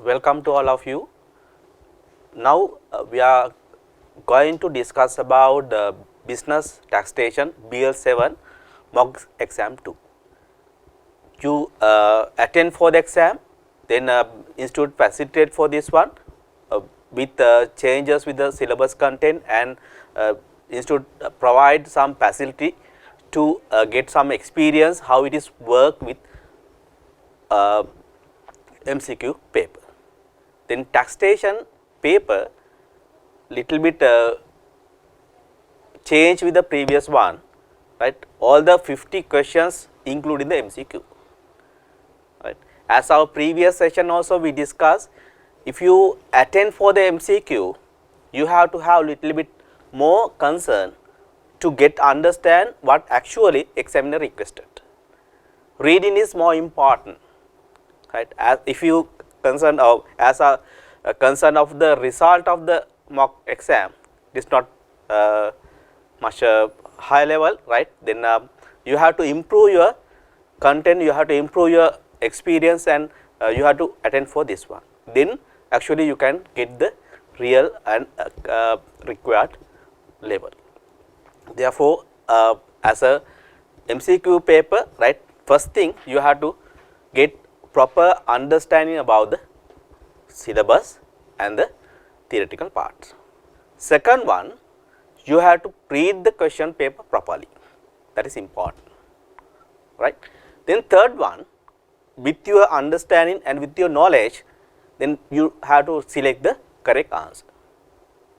Welcome to all of you. Now we are going to discuss about the business taxation BL7 mock exam 2. You attend for the exam, then institute facilitate for this one with changes with the syllabus content, and institute provide some facility to get some experience how it is work with MCQ paper. Then taxation paper little bit change with the previous one, right? All the 50 questions including the MCQ, right? As our previous session also we discussed, if you attend for the MCQ, you have to have little bit more concern to get understand what actually examiner requested. Reading is more important, right? As if you concern of as a concern of the result of the mock exam, it is not much high level, right? Then you have to improve your content, you have to improve your experience, and you have to attend for this one. Then actually you can get the real and required level. Therefore, as a MCQ paper, right, first thing you have to get proper understanding about the syllabus and the theoretical parts. Second one, you have to read the question paper properly. That is important, right? Then third one, with your understanding and with your knowledge, then you have to select the correct answer.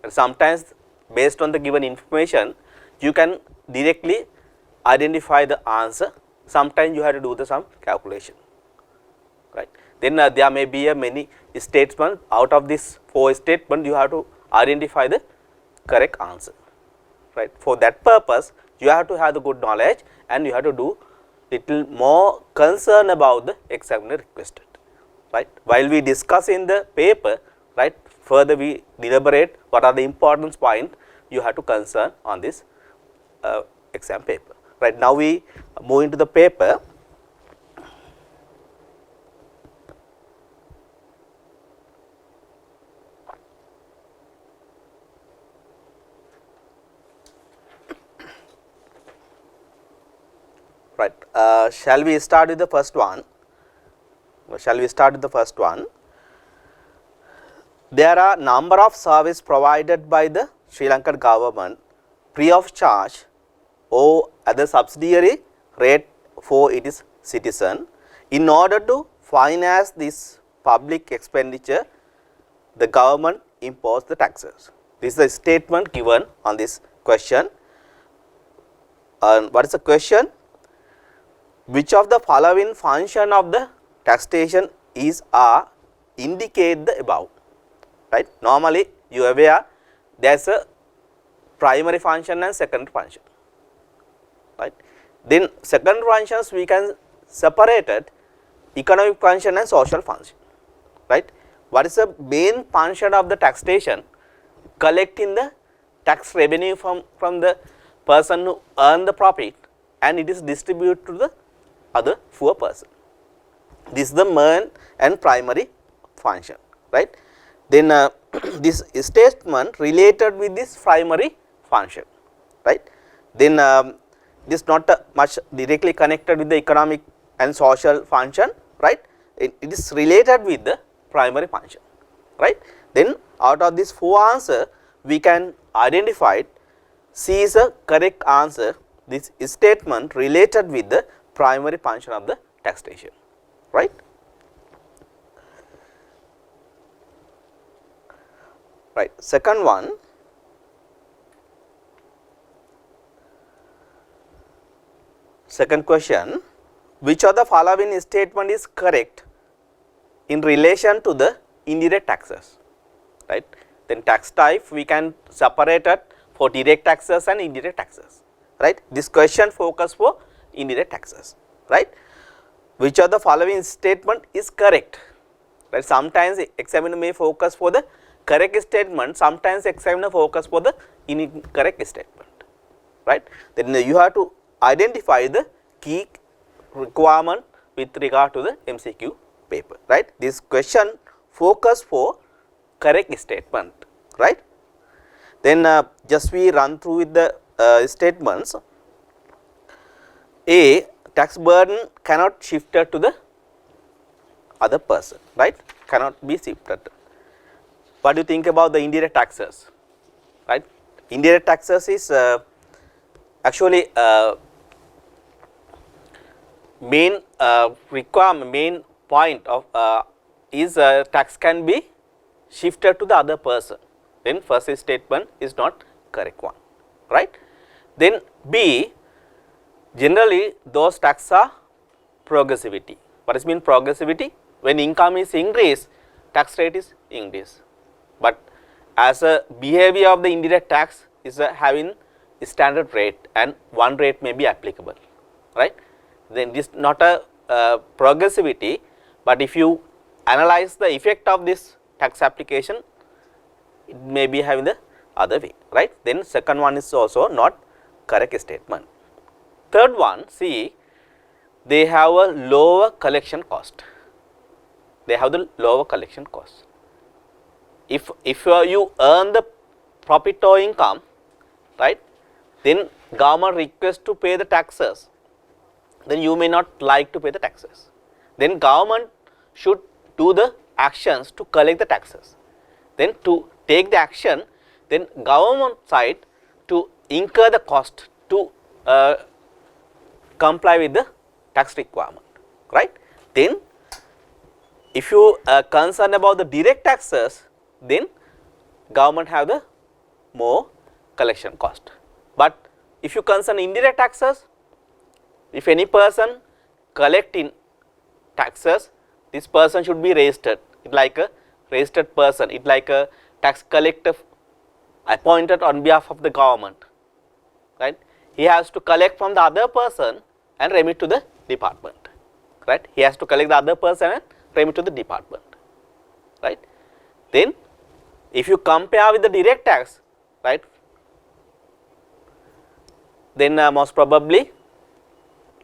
And sometimes based on the given information, you can directly identify the answer. Sometimes you have to do some calculation, right? Then there may be many statements. Out of this 4 statements, you have to identify the correct answer, right? For that purpose, you have to have the good knowledge and you have to do little more concern about the examiner requested, right? While we discuss in the paper, right, further we deliberate what are the important points you have to concern on this exam paper. Right, now we move into the paper. Right, shall we start with the first one? There are number of service provided by the Sri Lankan government free of charge or other subsidiary rate for its citizen. In order to finance this public expenditure, the government imposed the taxes. This is the statement given on this question. And what is the question? Which of the following function of the taxation is indicate the above, right? Normally you are aware there is a primary function and secondary function, right? Then second functions we can separate it, economic function and social function, right? What is the main function of the taxation? Collecting the tax revenue from the person who earn the profit, and it is distributed to the other poor person. This is the main and primary function, right? Then this statement related with this primary function, right? Then this is not much directly connected with the economic and social function, right? It is related with the primary function, right? Then out of this 4 answer, we can identify C is a correct answer. This statement related with the primary function of the taxation, right? Right. Second one, second question, which of the following statement is correct in relation to the indirect taxes, right? Then tax type we can separate it for direct taxes and indirect taxes, right? This question focus for indirect taxes, right? Which of the following statement is correct, right? Sometimes examiner may focus for the correct statement, sometimes examiner focus for the incorrect statement, right? Then you have to identify the key requirement with regard to the MCQ paper, right? This question focus for correct statement, right. Then just we run through with the statements. A, tax burden cannot shifted to the other person, right, cannot be shifted. What do you think about the indirect taxes, right? Indirect taxes is actually main requirement, main point of is tax can be shifted to the other person, then first statement is not correct one, right. Then B, generally those tax are progressivity. What is mean progressivity? When income is increased, tax rate is increased, but as a behavior of the indirect tax is having a standard rate and one rate may be applicable, right. Then this not a progressivity, but if you analyze the effect of this tax application, it may be having the other way, right. Then second one is also not correct statement. Third one, see, they have a lower collection cost. They have the lower collection cost. If you earn the profit or income, right, then government requests to pay the taxes, then you may not like to pay the taxes. Then government should do the actions to collect the taxes. Then to take the action, then government side to incur the cost to comply with the tax requirement, right. Then if you are concerned about the direct taxes, then government have the more collection cost. But if you concern indirect taxes, if any person collecting taxes, this person should be registered, it like a registered person, it like a tax collector appointed on behalf of the government, right. He has to collect from the other person and remit to the department, right. He has to collect the other person and remit to the department, right. Then if you compare with the direct tax, right, then most probably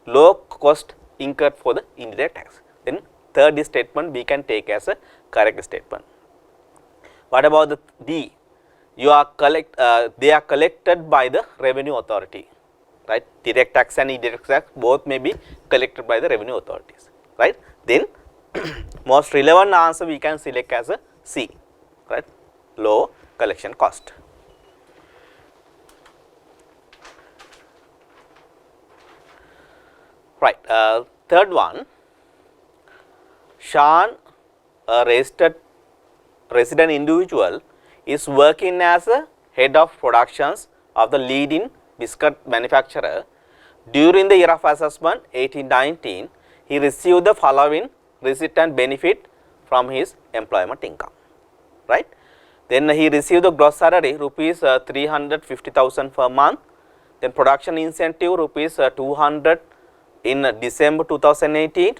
low cost incurred for the indirect tax. Then third statement we can take as a correct statement. What about the D? You are they are collected by the revenue authority, right. Direct tax and indirect tax both may be collected by the revenue authorities, right. Then most relevant answer we can select as a C, right, low collection cost. Right. Third one, Shan, a registered resident individual, is working as a head of productions of the leading biscuit manufacturer. During the year of assessment 1819, he received the following receipt and benefit from his employment income, right. Then he received the gross salary rupees 350,000 per month, then production incentive rupees 200 in December 2018,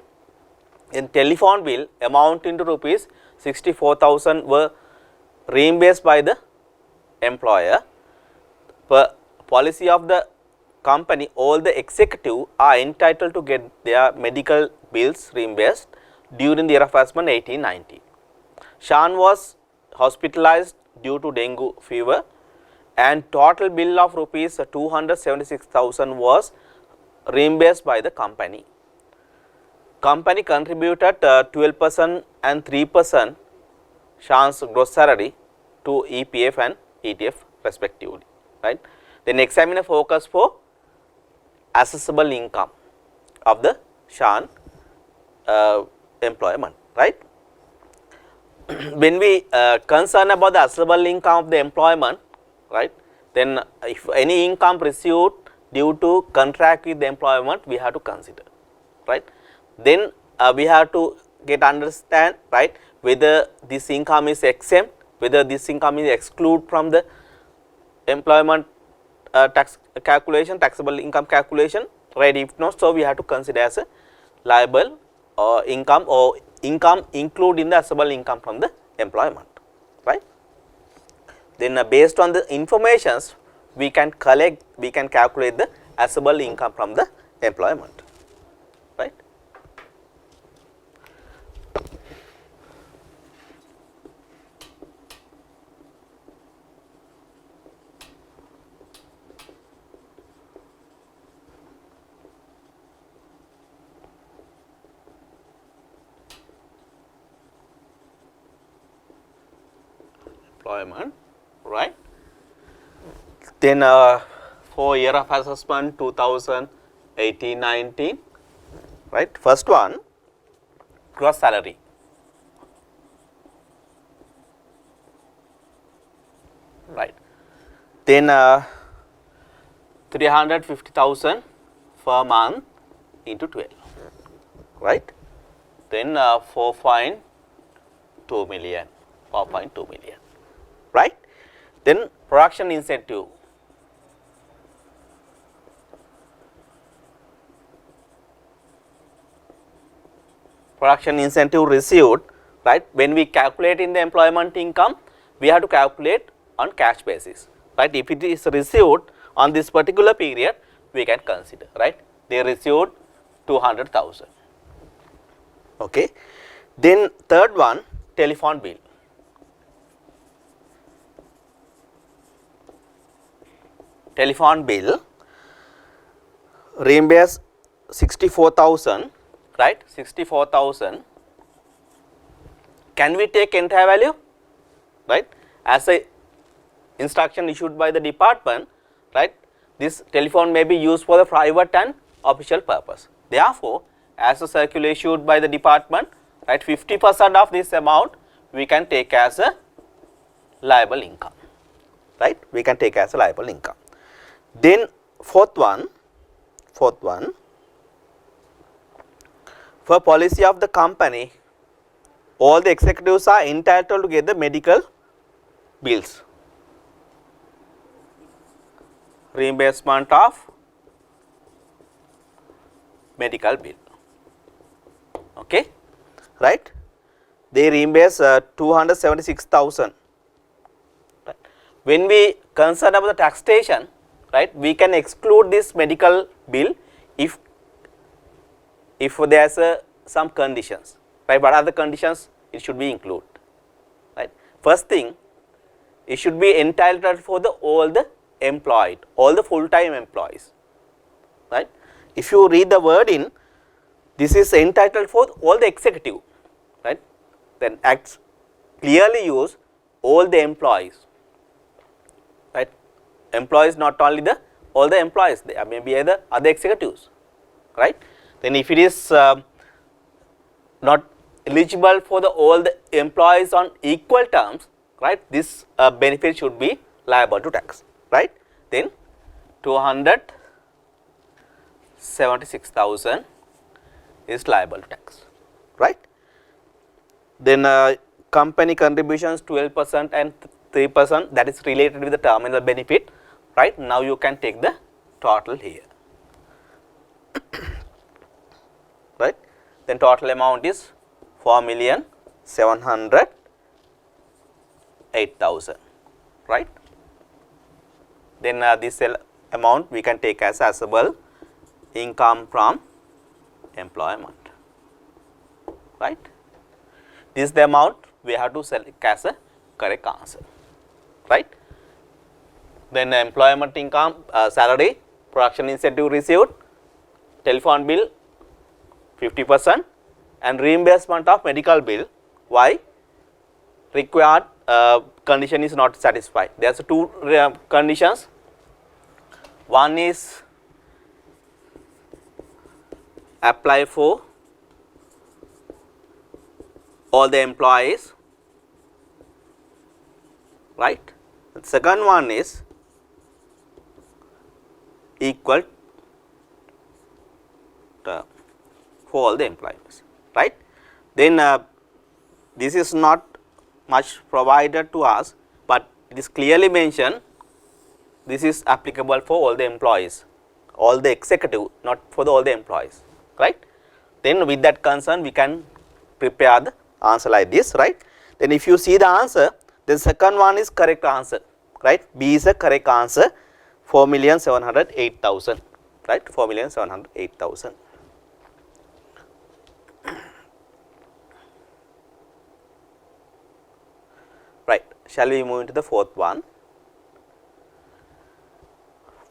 in telephone bill amounting to rupees 64,000 were reimbursed by the employer. Per policy of the company, all the executive are entitled to get their medical bills reimbursed during the year of assessment 1890. Shan was hospitalized due to dengue fever and total bill of rupees 276,000 was reimbursed by the company. Company contributed 12% and 3% Shan's gross salary to EPF and ETF respectively, right. Then examiner focus for assessable income of the Shan employment, right. When we concern about the assessable income of the employment, right, then if any income received due to contract with the employment, we have to consider, right. Then we have to understand, right, whether this income is exempt, whether this income is excluded from the employment tax calculation, taxable income calculation, right. If not, so we have to consider as a liable or income included in the assessable income from the employment, right. Then based on the informations we can calculate the assessable income from the employment, right. employment, right? Then for year of assessment 2018-19, right? First one, gross salary. Right. Then 350,000 per month into 12, right? Then 4.2 million, right? Then production incentive. Production incentive received, right? When we calculate in the employment income, we have to calculate on cash basis, right? If it is received on this particular period, we can consider, right? They received 200,000. Okay. Then third one, telephone bill. Telephone bill reimburse 64,000, right? 64,000. Can we take entire value, right? As a instruction issued by the department, right? This telephone may be used for the private and official purpose. Therefore, as a circular issued by the department, right, 50% of this amount we can take as a liable income, right? We can take as a liable income. Then fourth one, for policy of the company, all the executives are entitled to get the medical bills. Reimbursement of medical bill. Okay, right? They reimburse 276,000. Right. When we concern about the taxation, right, we can exclude this medical bill if there is some conditions, right? What are the conditions? It should be included, right? First thing, it should be entitled for all the employed, all the full-time employees, right? If you read the word in, this is entitled for all the executive, right? Then acts clearly use all the employees, right? Employees, not only all the employees, there may be other executives, right? Then if it is not eligible for all the employees on equal terms, right, this benefit should be liable to tax, right? Then 276,000 is liable to tax, right? Then company contributions 12% and 3%, that is related with the terminal benefit, right? Now you can take the total here, right? Then total amount is 4,708,000, right? Then this amount we can take as assessable income from employment, right? This is the amount we have to select as a correct answer, right? Then employment income, salary, production incentive received, telephone bill 50%, and reimbursement of medical bill. Why? Required condition is not satisfied. There are two conditions. One is apply for all the employees, right? The second one is equal term for all the employees, right? Then this is not much provided to us, but it is clearly mentioned this is applicable for all the employees, all the executive, not for all the employees, right? Then with that concern we can prepare the answer like this, right? Then if you see the answer, the second one is correct answer, right? B is a correct answer, 4,708,000, right? 4,708,000. Right, shall we move into the fourth one?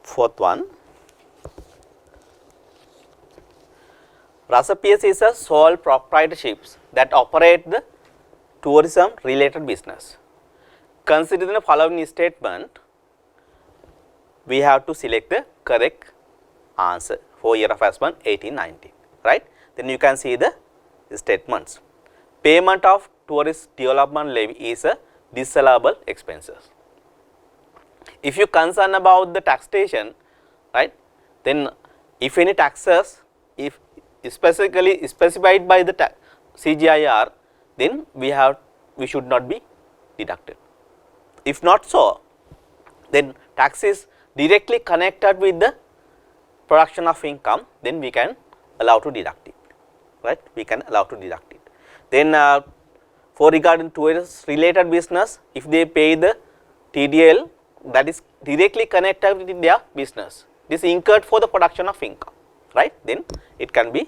Fourth one, Rasa PS is a sole proprietorships that operate the tourism related business. considering the following statement, we have to select the correct answer for year of assessment 18-19, right. Then you can see the statements. Payment of tourist development levy is a disallowable expenses. If you concern about the taxation, right, then if any taxes, if specifically specified by the CGIR, then we should not be deducted. If not so, then tax is directly connected with the production of income, then we can allow to deduct it, right, we can allow to deduct it. Then for regarding tourist related business, if they pay the TDL that is directly connected with their business, this incurred for the production of income, right, then it can be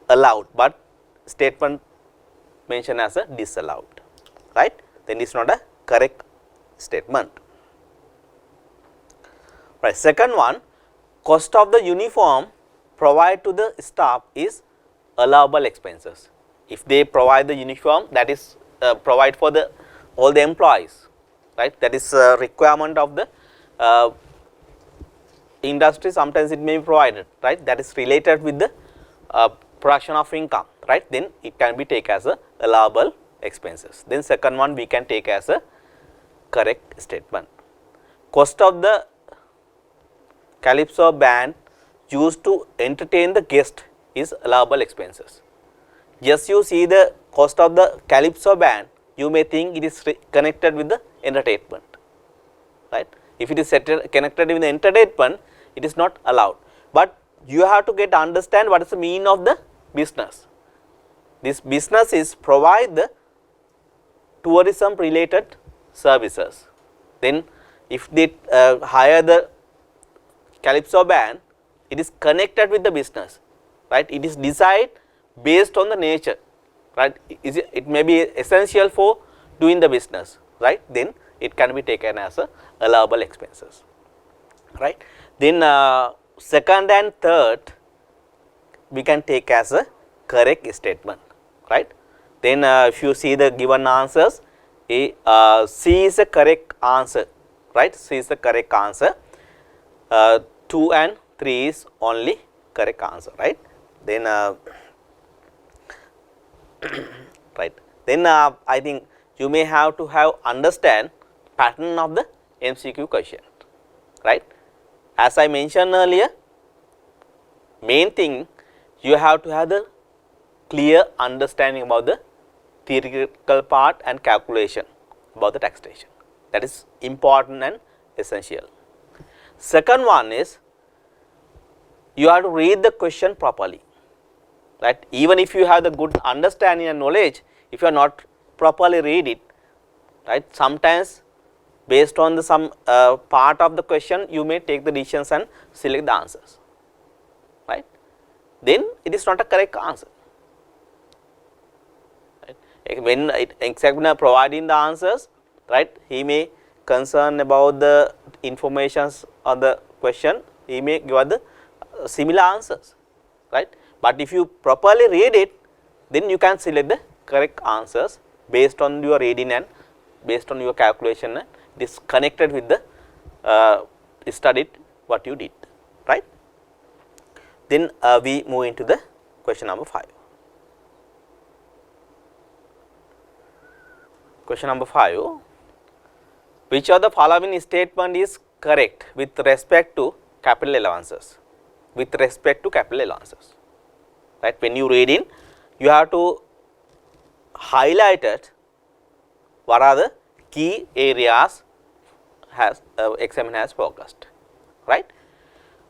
allowed, but statement mentioned as a disallowed, right, then it is not a correct statement. Right. Second one, cost of the uniform provided to the staff is allowable expenses. If they provide the uniform, that is provide for the all the employees, right, that is a requirement of the industry, sometimes it may be provided, right, that is related with the production of income, right, then it can be taken as a allowable expenses. Then second one we can take as a correct statement. Cost of the Calypso band used to entertain the guest is allowable expenses. Just you see the cost of the Calypso band, you may think it is connected with the entertainment, right. If it is connected with the entertainment, it is not allowed, but you have to get understand what is the meaning of the business. This business is provide the tourism related services. Then if they hire the Calypso band, it is connected with the business, right, it is decided based on the nature, right, it may be essential for doing the business, right, then it can be taken as a allowable expenses, right. Then second and third we can take as a correct statement, right. Then if you see the given answers, C is a correct answer, right, C is the correct answer, 2 and 3 is only correct answer, right. Then right, then I think you may have to have understand pattern of the MCQ question, right. As I mentioned earlier, main thing you have to have the clear understanding about the theoretical part and calculation about the taxation, that is important and essential. Second one is you have to read the question properly, right, even if you have the good understanding and knowledge, if you are not properly read it, right, sometimes based on the some part of the question you may take the decisions and select the answers, right, then it is not a correct answer, right. When examiner providing the answers, right, he may concern about the informations on the question, he may give the similar answers, right, but if you properly read it, then you can select the correct answers based on your reading and based on your calculation, and it is connected with the studied what you did, right. Then we move into the question number 5. Question number 5, which of the following statement is correct with respect to capital allowances, with respect to capital allowances, right. When you read in, you have to highlight it, what are the key areas has examiner has focused, right.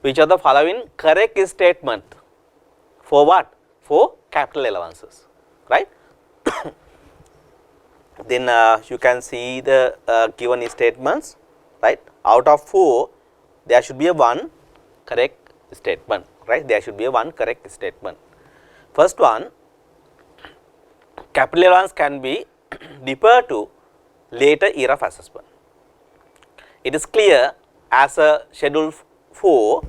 Which of the following correct statement for what? For capital allowances, right. Then you can see the given statements, right. Out of 4 there should be a 1 correct statement, right, there should be a 1 correct statement. First one, capital allowance can be deferred to later year of assessment. It is clear as a schedule 4,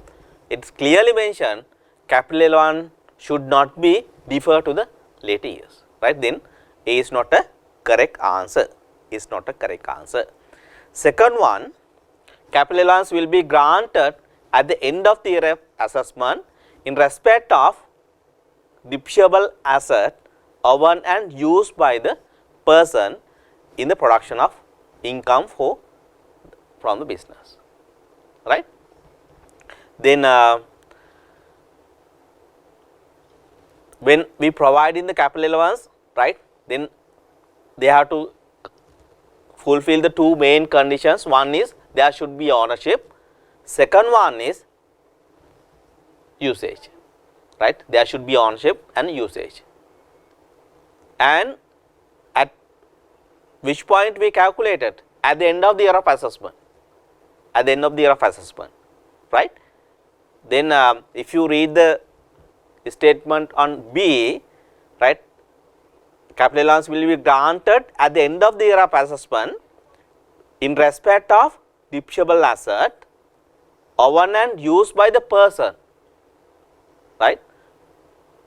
it is clearly mentioned capital allowance should not be deferred to the later years, right. Then A is not a correct answer, is not a correct answer. Second one, capital allowance will be granted at the end of the year of assessment in respect of depreciable asset owned and used by the person in the production of income from the business, right. Then when we provide in the capital allowance, right, then they have to fulfill the two main conditions. One is there should be ownership, second one is usage, right, there should be ownership and usage. And at which point we calculated? At the end of the year of assessment, at the end of the year of assessment, right. Then if you read the statement on B, right, capital allowance will be granted at the end of the year of assessment in respect of depreciable asset owned and used by the person, right.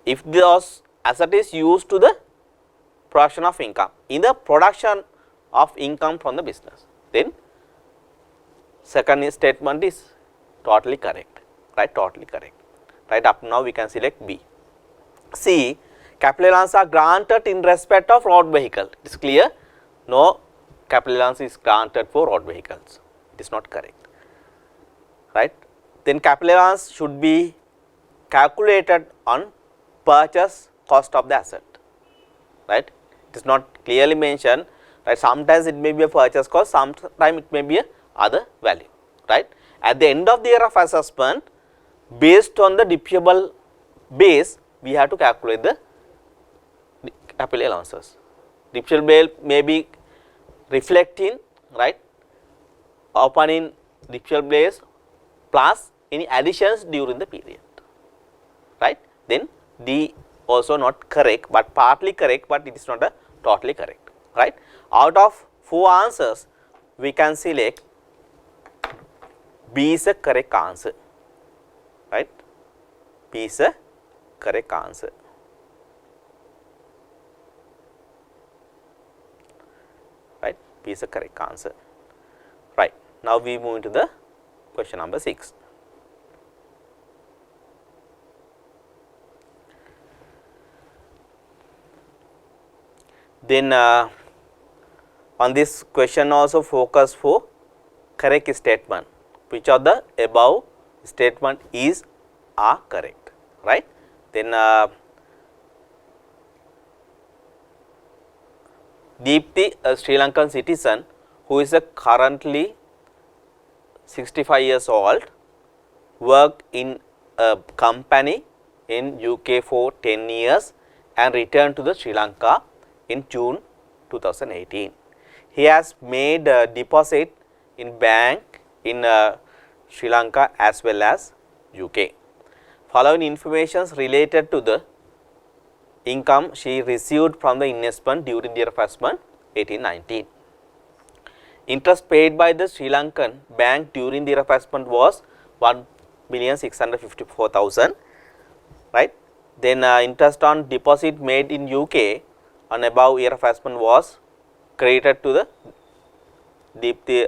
If those asset is used to the production of income, in the production of income from the business, then second statement is totally correct, right, totally correct, right. Up now we can select B. C, capital allowance are granted in respect of road vehicle. It is clear, no capital allowance is granted for road vehicles, it is not correct, right. Then capital allowance should be calculated on purchase cost of the asset, right. It is not clearly mentioned, right. Sometimes it may be a purchase cost, sometimes it may be a other value, right. At the end of the year of assessment, based on the depreciable base, we have to calculate the capital allowances. Depreciable may be reflecting, right, upon in depreciable base plus any additions during the period, right. Then D also not correct, but partly correct, but it is not a totally correct, right. Out of 4 answers, we can select B is a correct answer, right. B is a correct answer. Right, B is a correct answer. Right. Now we move into the question number 6. Then on this question also focus for correct statement. Which of the above statement is are correct, right. Then Deepti, a Sri Lankan citizen who is currently 65 years old, worked in a company in UK for 10 years and returned to the Sri Lanka in June 2018. He has made a deposit in bank in Sri Lanka as well as UK. Following information related to the income she received from the investment during the year of assessment 18-19. Interest paid by the Sri Lankan bank during the year of assessment was 1,654,000, right. Then interest on deposit made in UK on above year of assessment was credited to the Deepti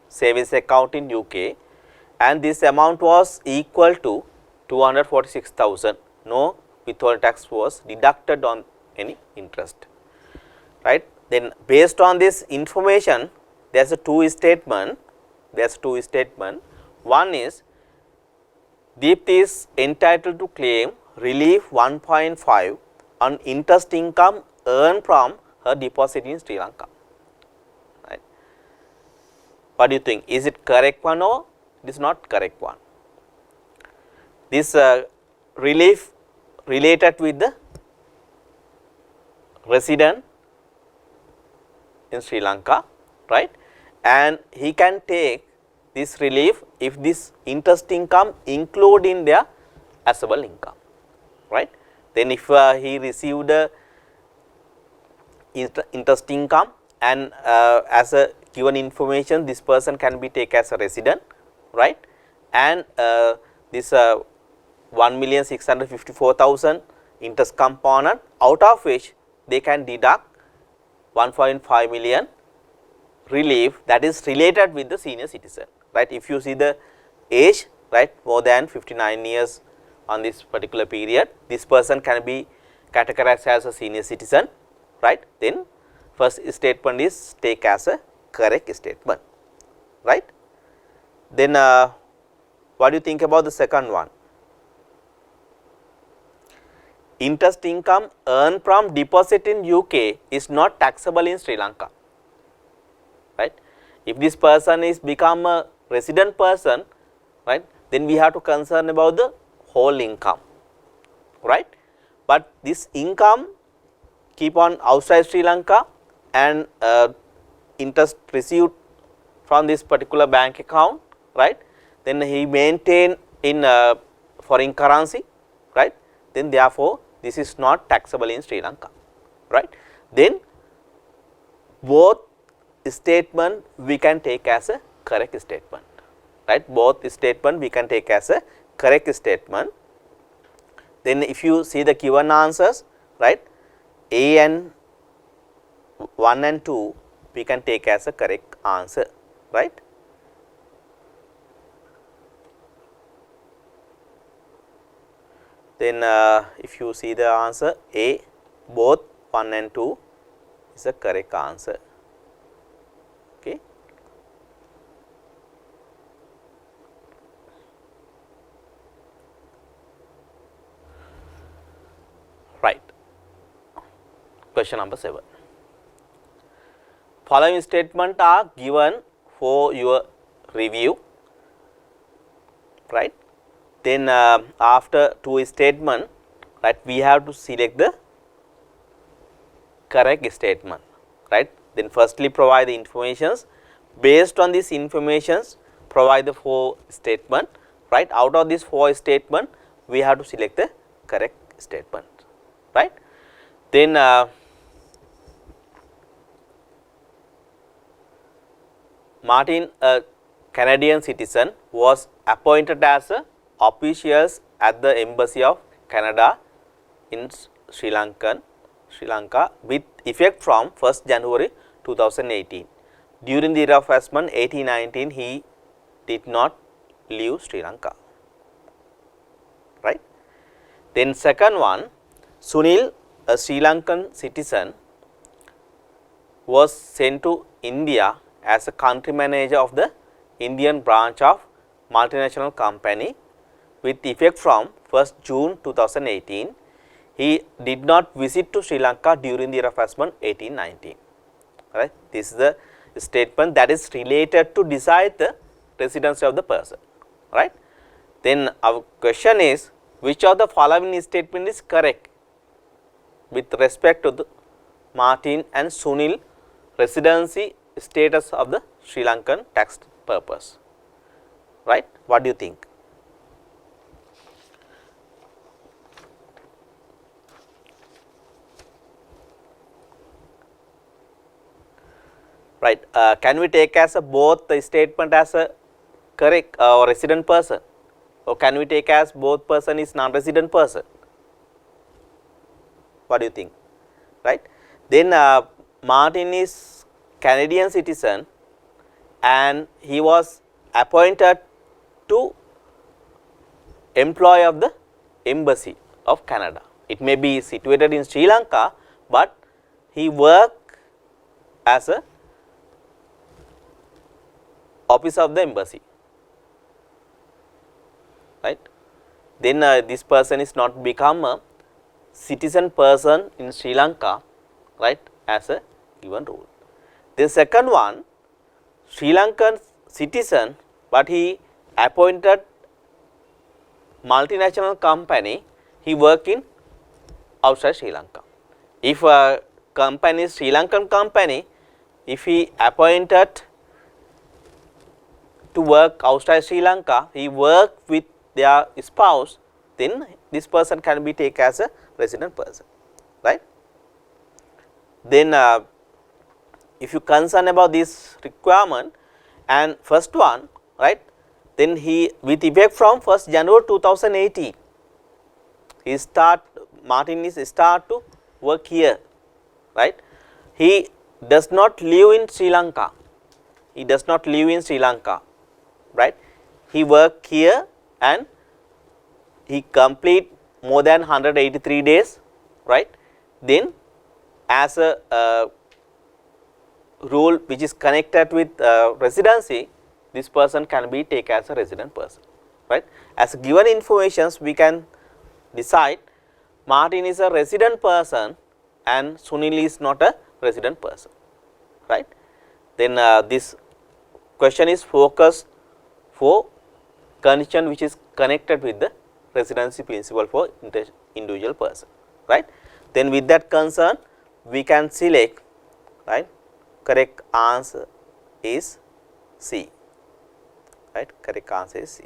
savings account in UK, and this amount was equal to 246,000. No withhold tax was deducted on any interest, right. Then based on this information, there is a two statement. One is Deepti is entitled to claim relief 1.5 on interest income earned from her deposit in Sri Lanka, right. What do you think? Is it correct one or it is not correct one? This relief related with the resident in Sri Lanka, right, and he can take this relief if this interest income include in their assessable income, right. Then if he received interest income and as a given information, this person can be taken as a resident, right, and this 1,654,000 interest component, out of which they can deduct 1.5 million relief that is related with the senior citizen, right. If you see the age, right, more than 59 years on this particular period, this person can be categorized as a senior citizen, right. Then first statement is take as a correct statement, right. Then what do you think about the second one? Interest income earned from deposit in UK is not taxable in Sri Lanka, right. If this person is become a resident person, right, then we have to concern about the whole income, right. But this income keep on outside Sri Lanka and interest received from this particular bank account, right, then he maintain in foreign currency, right, then therefore this is not taxable in Sri Lanka, right. Then both statement we can take as a correct statement, right, both statement we can take as a correct statement. Then if you see the given answers, right, A and 1 and 2 we can take as a correct answer, right. Then if you see the answer A, both 1 and 2 is a correct answer, okay. Right. Question number 7. Following statements are given for your review, right. Then after two statement, right, we have to select the correct statement, right. Then firstly provide the informations, based on this informations provide the 4 statement, right. Out of this 4 statement we have to select the correct statement, right. Then Martin, a Canadian citizen, was appointed as a officials at the Embassy of Canada in Sri Lanka with effect from 1st January 2018. During the era of assessment 1819, he did not leave Sri Lanka, right. Then second one, Sunil, a Sri Lankan citizen, was sent to India as a country manager of the Indian branch of multinational company with effect from 1st June 2018. He did not visit to Sri Lanka during the era of assessment 1819, right. This is the statement that is related to decide the residency of the person, right. Then our question is, which of the following statement is correct with respect to the Martin and Sunil residency status of the Sri Lankan tax purpose, right. What do you think? Right. Can we take as a both the statement as a correct or resident person, or can we take as both person is non-resident person? What do you think? Right. Then Martin is Canadian citizen and he was appointed to employee of the Embassy of Canada. It may be situated in Sri Lanka, but he worked as a office of the embassy, right. Then this person is not become a citizen person in Sri Lanka, right, as a given rule. The second one, Sri Lankan citizen, but he appointed multinational company, he work in outside Sri Lanka. If a company is Sri Lankan company, if he appointed to work outside Sri Lanka, he work with their spouse, then this person can be taken as a resident person, right. Then if you concern about this requirement and first one, right, then he with effect from 1st January 2018, he Martin is start to work here, right. He does not live in Sri Lanka, he does not live in Sri Lanka, right? He work here and he complete more than 183 days, right? Then as a rule which is connected with residency, this person can be taken as a resident person, right? As given informations, we can decide Martin is a resident person and Sunil is not a resident person, right? Then this question is focused for condition which is connected with the residency principle for individual person, right? Then with that concern, we can select, right? Correct answer is C, right? Correct answer is C.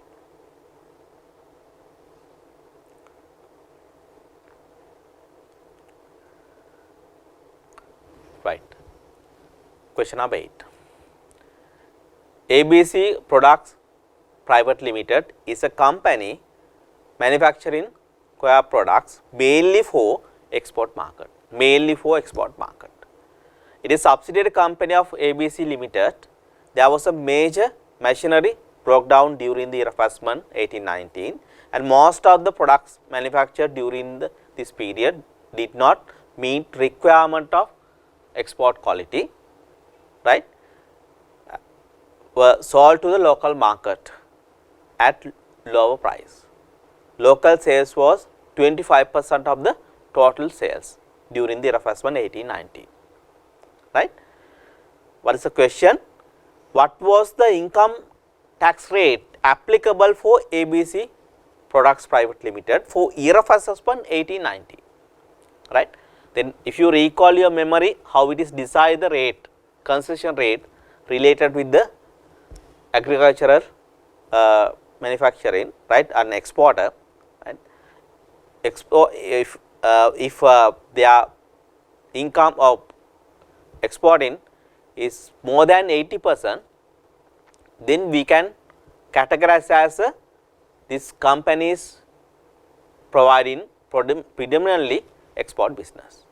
Right. Question number 8. ABC Products Private Limited is a company manufacturing coir products mainly for export market. Mainly for export market. It is subsidiary company of ABC Limited. There was a major machinery broke down during the refurbishment 1819, and most of the products manufactured during this period did not meet requirement of export quality, right? Were sold to the local market at lower price. Local sales was 25% of the total sales during the refurbishment 1819, right? What is the question? What was the income tax rate applicable for ABC Products Private Limited for year of assessment 1890, right? Then if you recall your memory, how it is decide the rate, concession rate related with the agricultural manufacturing, right, and exporter, right? If their income of exporting is more than 80%, then we can categorize as this company is providing predominantly export business,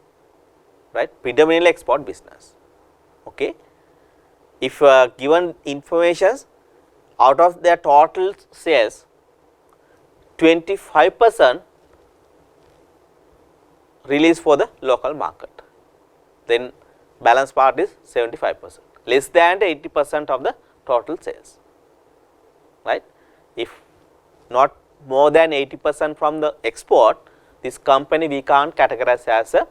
right? Predominantly export business. Okay. If given informations, out of their total sales, 25% release for the local market, then balance part is 75%, less than 80% of the total sales, right? If not more than 80% from the export, this company we can't categorize as a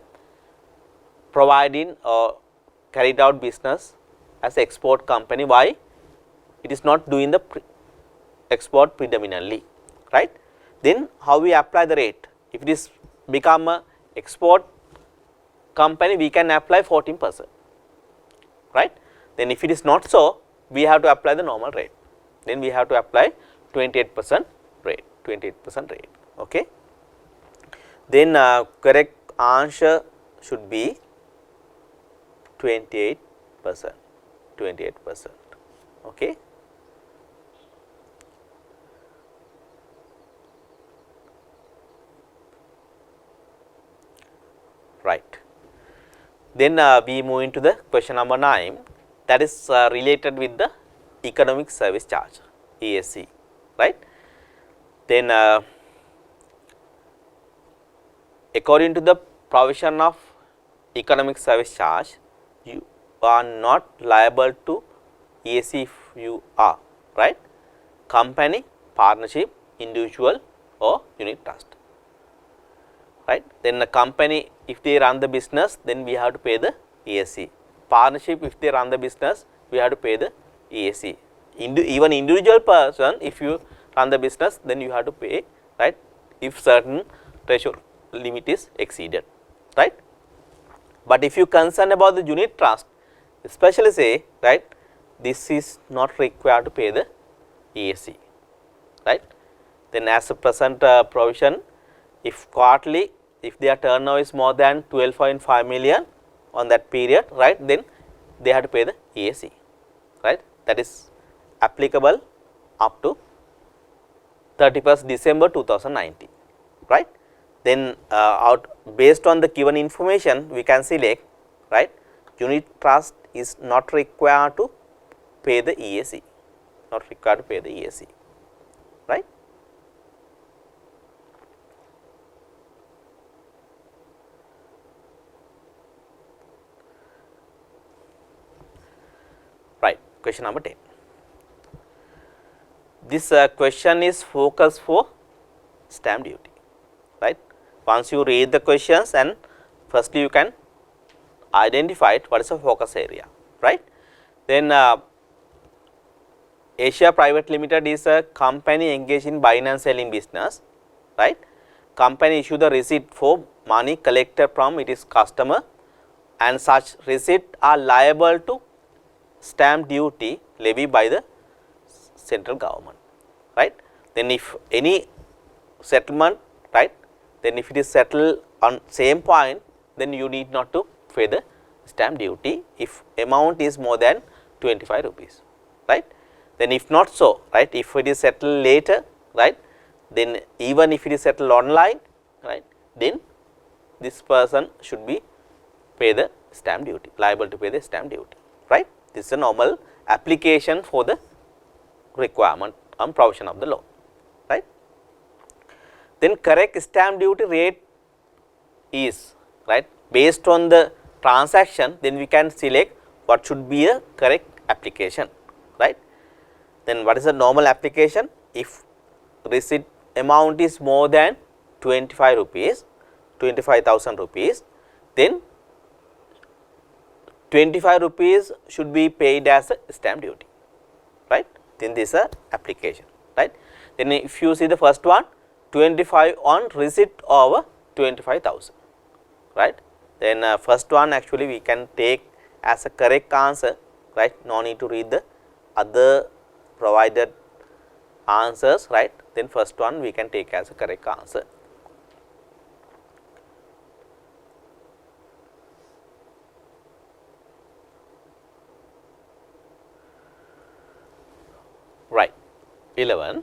providing or carried out business as export company. Why? It is not doing the export predominantly, right? Then how we apply the rate? If it is become a export company, we can apply 14%, right? Then if it is not so, we have to apply the normal rate. Then we have to apply 28% rate, 28% rate, okay? Then correct answer should be 28%, 28%, okay? Right. Then we move into the question number 9, that is related with the economic service charge, ESC, right? Then according to the provision of economic service charge, you are not liable to ESC if you are, right? Company, partnership, individual or unit trust, right? Then the company, if they run the business, then we have to pay the ESC. Partnership, if they run the business, we have to pay the ESC. Even individual person, if you run the business, then you have to pay, right, if certain threshold limit is exceeded, right? But if you concern about the unit trust, especially say, right, this is not required to pay the ESC, right? Then as a present provision, if quarterly, if their turnover is more than 12.5 million on that period, right, then they have to pay the ESC, right? That is applicable up to 31st December 2019, right? Then based on the given information, we can select, right, unit trust is not required to pay the EAC, not required to pay the EAC, right. Right, question number 10. This question is focus for stamp duty, right. Once you read the questions, and firstly you can identify it, what is the focus area, right. Then Asia Private Limited is a company engaged in buying and selling business, right. Company issue the receipt for money collected from its customer, and such receipt are liable to stamp duty levied by the central government, right. Then if any settlement, right, then if it is settled on same point, then you need not to pay the stamp duty if amount is more than 25 rupees, right. Then if not so, right, if it is settled later, right, then even if it is settled online, right, then this person should be pay the stamp duty, liable to pay the stamp duty, right. This is a normal application for the requirement on provision of the law, right. Then correct stamp duty rate is, right, based on the transaction, then we can select what should be a correct application, right. Then what is the normal application? If receipt amount is more than 25 rupees, 25,000 rupees, then 25 rupees should be paid as a stamp duty, right. Then this is a application, right. Then if you see the first one, 25 on receipt over 25,000, right. Then first one actually we can take as a correct answer, right. No need to read the other provided answers, right. Then first one we can take as a correct answer. Right. 11.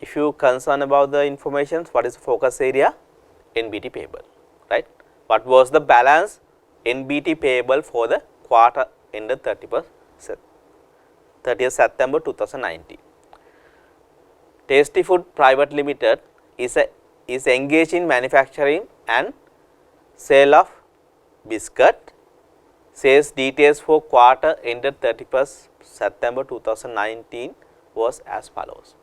If you concern about the information, what is the focus area? NBT payable, right. What was the balance NBT payable for the quarter ended 30th September 2019. Tasty Food Private Limited is engaged in manufacturing and sale of biscuit. Sales details for quarter ended 31st September 2019 was as follows.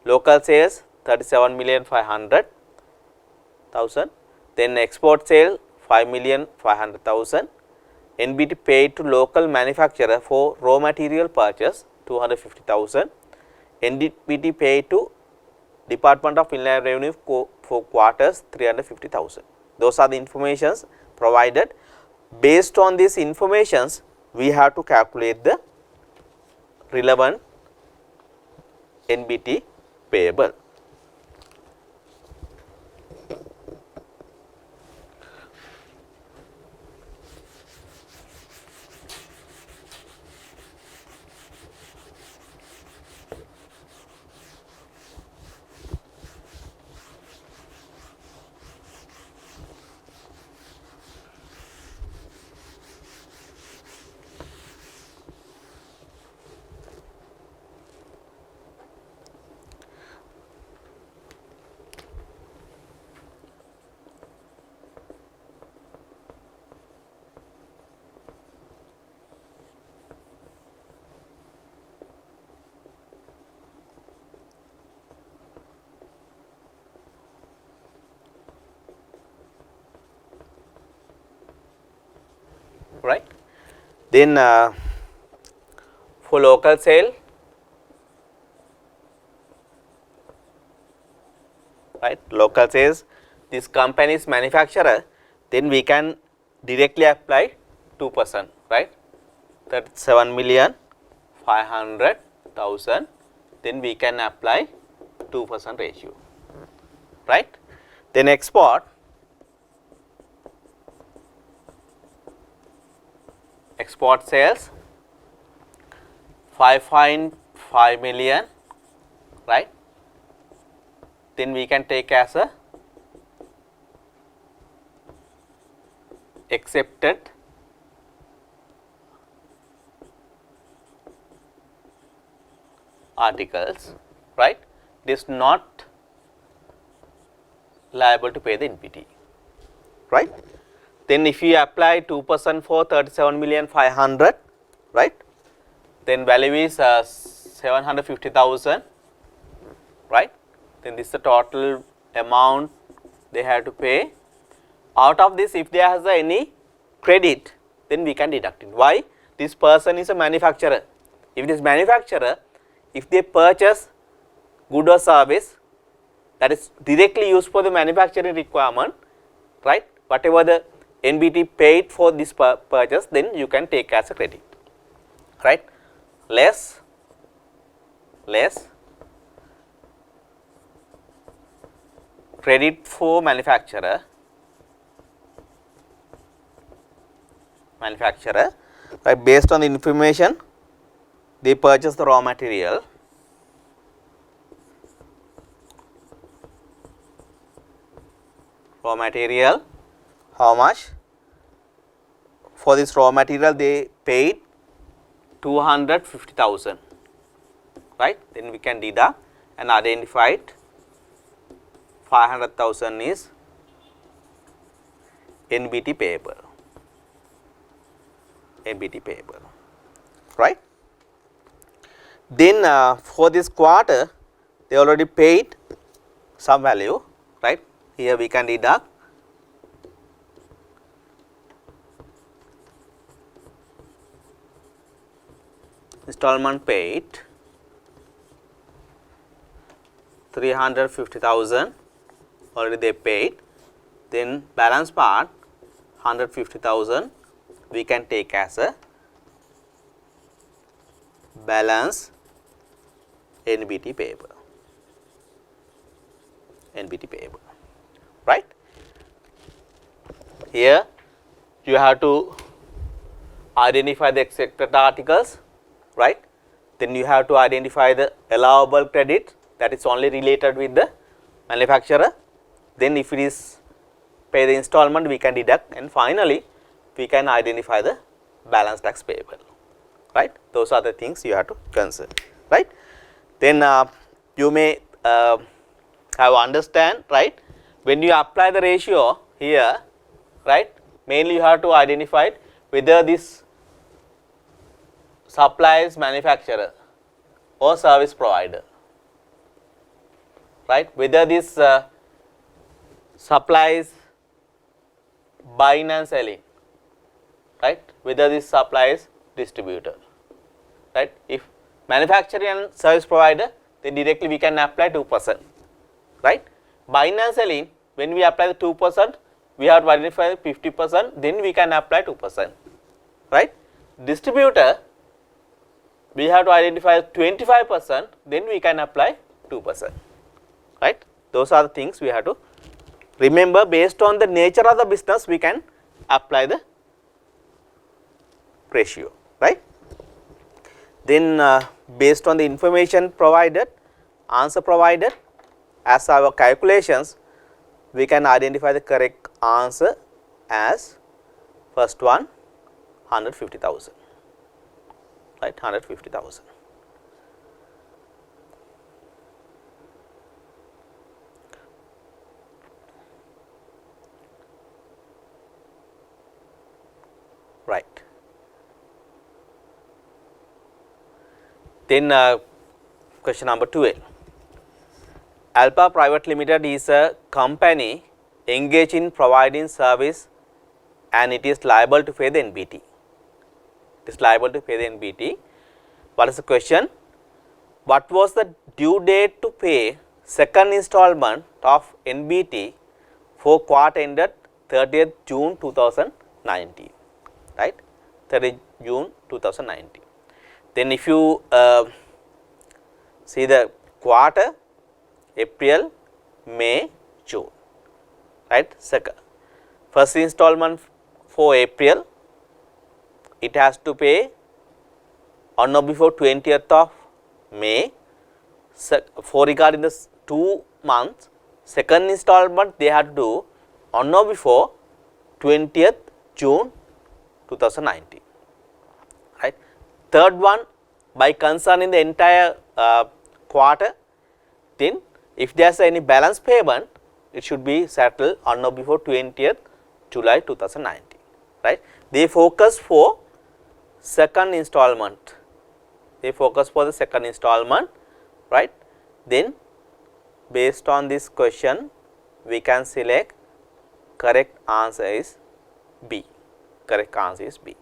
Local sales 37,500,000, then export sale 5,500,000, NBT paid to local manufacturer for raw material purchase 250,000, NBT paid to Department of Inland Revenue for quarters 350,000. Those are the informations provided. Based on these informations, we have to calculate the relevant NBT payable. Right. Then for local sale, right, local sales, this company is manufacturer, then we can directly apply 2%, right, that 7,500,000, then we can apply 2% ratio, right. Then export, export sales 5.5 million, right. Then we can take as a accepted articles, right, it is not liable to pay the NBT, right. Then if you apply 2% for 37,500,000, right, then value is 750,000, right. Then this is the total amount they have to pay. Out of this, if there has any credit, then we can deduct it. Why? This person is a manufacturer. If it is manufacturer, if they purchase good or service that is directly used for the manufacturing requirement, right, whatever the NBT paid for this purchase, then you can take as a credit, right. Less credit for manufacturer, right, based on the information they purchase the raw material, how much? For this raw material they paid 250,000, right. Then we can deduct and identify it. 500,000 is NBT payable, right. Then for this quarter they already paid some value, right. Here we can deduct installment paid 350,000 already they paid, then balance part 150,000 we can take as a balance NBT payable, right. Here you have to identify the accepted articles, right. Then you have to identify the allowable credit that is only related with the manufacturer. Then if it is pay the installment, we can deduct, and finally we can identify the balance tax payable, right. Those are the things you have to consider, right. Then you may have understand, right, when you apply the ratio here, right, mainly you have to identify whether this supplies manufacturer or service provider, right, whether this supplies buying and selling, right, whether this supplies distributor, right. If manufacturer and service provider, then directly we can apply 2%, right. Buying and selling, when we apply the 2%, we have to identify 50%, then we can apply 2%, right. Distributor, we have to identify 25%, then we can apply 2%, right. Those are the things we have to remember. Based on the nature of the business, we can apply the ratio, right. Then based on the information provided, answer provided, as our calculations, we can identify the correct answer as first one 150,000, right, 150,000. Right. Then question number 12. Alpha Private Limited is a company engaged in providing service and it is liable to pay the NBT. It is liable to pay the NBT. What is the question? What was the due date to pay second installment of NBT for quarter ended 30th June 2019, right, 30th June 2019. Then if you see the quarter, April, May, June, right. Second, first installment for April, it has to pay on or before 20th of May. For regarding the 2 months, second installment they have to do on or before 20th June 2019, right. Third one, by concerning the entire quarter, then if there is any balance payment, it should be settled on or before 20th July 2019, right. They focus for second installment, they focus for the second installment, right. Then based on this question, we can select correct answer is B, correct answer is B.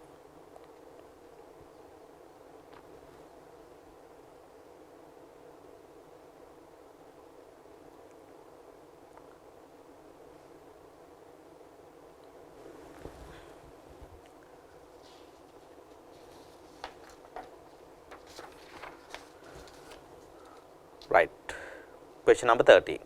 Right. Question number 13.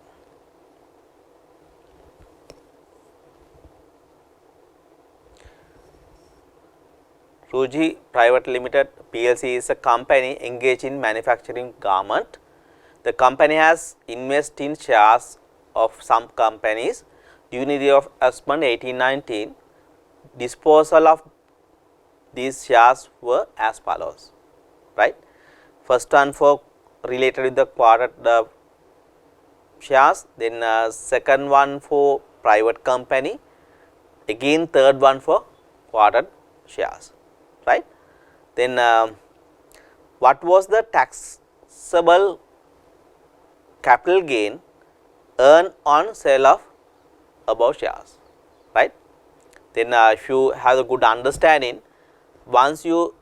Ruji Private Limited PLC is a company engaged in manufacturing garment. The company has invested in shares of some companies during the year of investment 1819. Disposal of these shares were as follows, right. First one for related with the quarter shares, then second one for private company, again third one for quarter shares, right. Then what was the taxable capital gain earned on sale of above shares, right. Then if you have a good understanding, once you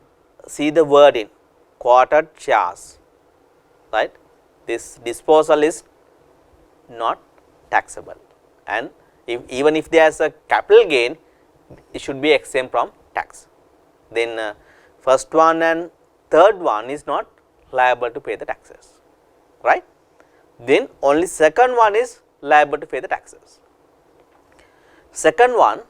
see the wording quarter shares, right, this disposal is not taxable, and even if there is a capital gain, it should be exempt from tax. Then first one and third one is not liable to pay the taxes, right. Then only second one is liable to pay the taxes. Second one,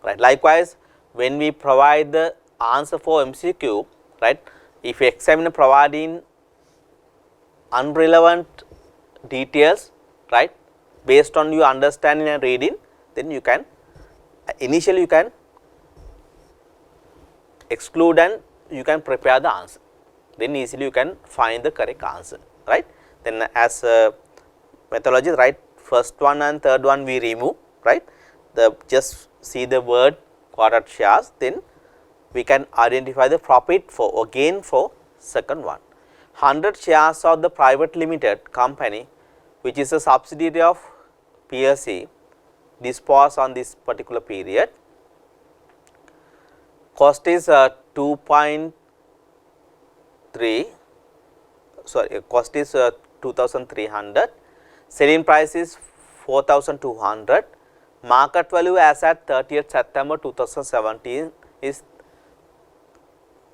right, likewise when we provide the answer for MCQ, right, if examiner providing unrelevant details, right, based on your understanding and reading, then you can initially you can exclude and you can prepare the answer, then easily you can find the correct answer, right. Then as methodology, right, first one and third one we remove, right, the just see the word quarter shares, then we can identify the profit for or gain for second one. 100 shares of the private limited company, which is a subsidiary of PLC, disposed on this particular period. Cost is 2.3, sorry, cost is 2300, selling price is 4200, market value as at 30th September 2017 is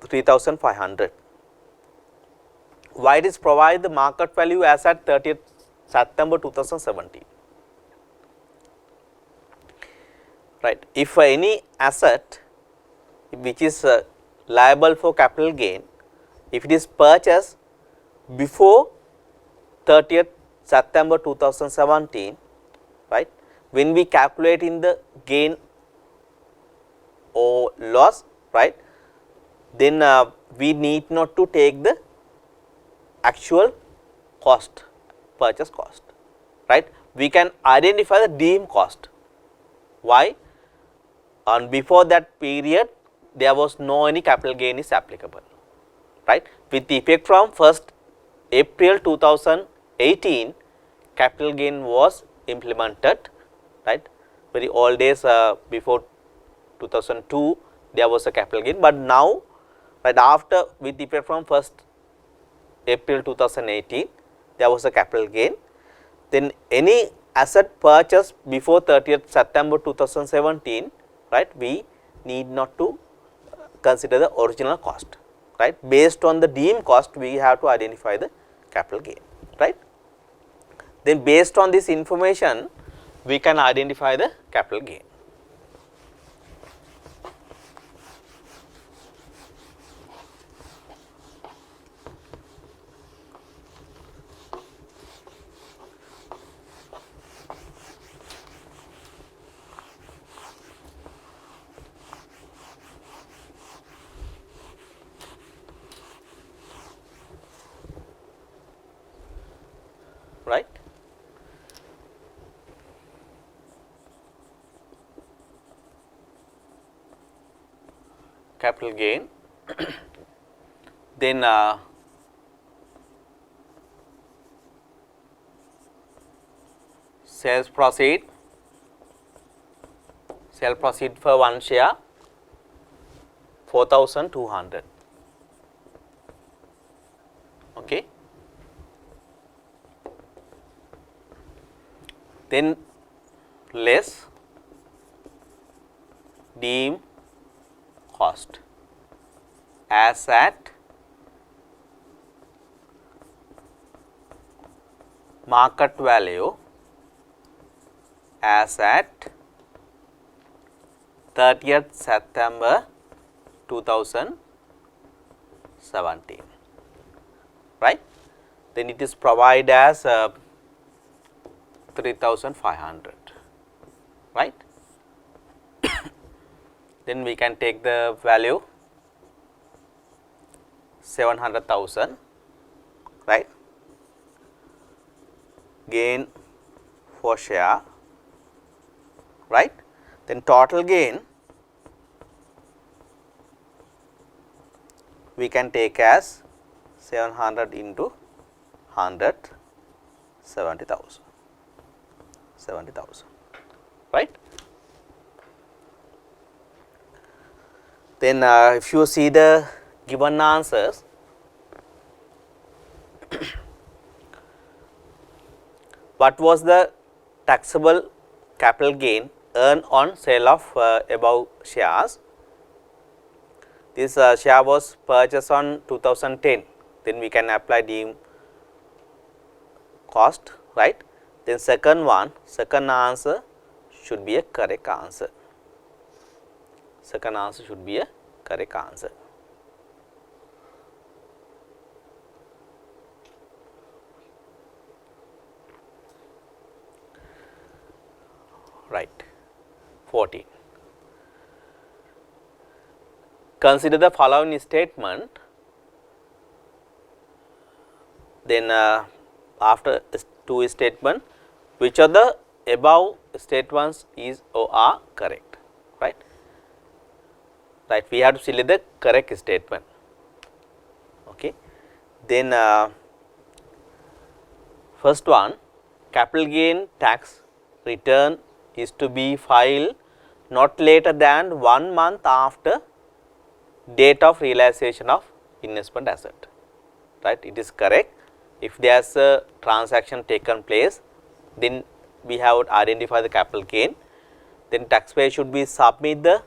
3500. Why it is provide the market value as at 30th September 2017, right. If any asset which is liable for capital gain, if it is purchased before 30th September 2017, right, when we calculate in the gain or loss, right, then we need not to take the actual cost, purchase cost, right. We can identify the deemed cost. Why? And before that period there was no any capital gain is applicable, right. With effect from 1st April 2018, capital gain was implemented, right. Very old days, before 2002 there was a capital gain, but now, right, after with effect from 1st April 2018 there was a capital gain. Then any asset purchased before 30th September 2017, right, we need not to consider the original cost, right. Based on the deemed cost we have to identify the capital gain, right. Then based on this information we can identify the capital gain. capital gain, then sales proceed for one share 4,200. Okay. Then less deem cost as at market value as at 30th September 2017, right. Then it is provided as 3,500, right. Then we can take the value 700,000, right. Gain for share, right. Then total gain we can take as 700 into 100, 70,000, right. Then if you see the given answers, what was the taxable capital gain earned on sale of above shares? This share was purchased on 2010, then we can apply deem cost, right. Then second answer should be a correct answer. Second answer should be a correct answer. Right. 14. Consider the following statement. Then after two statement, which of the above statements is or are correct, right. Right, we have to select the correct statement. Okay. Then first one, capital gain tax return is to be filed not later than 1 month after date of realization of investment asset, right. It is correct. If there is a transaction taken place, then we have to identify the capital gain. Then taxpayer should be submit the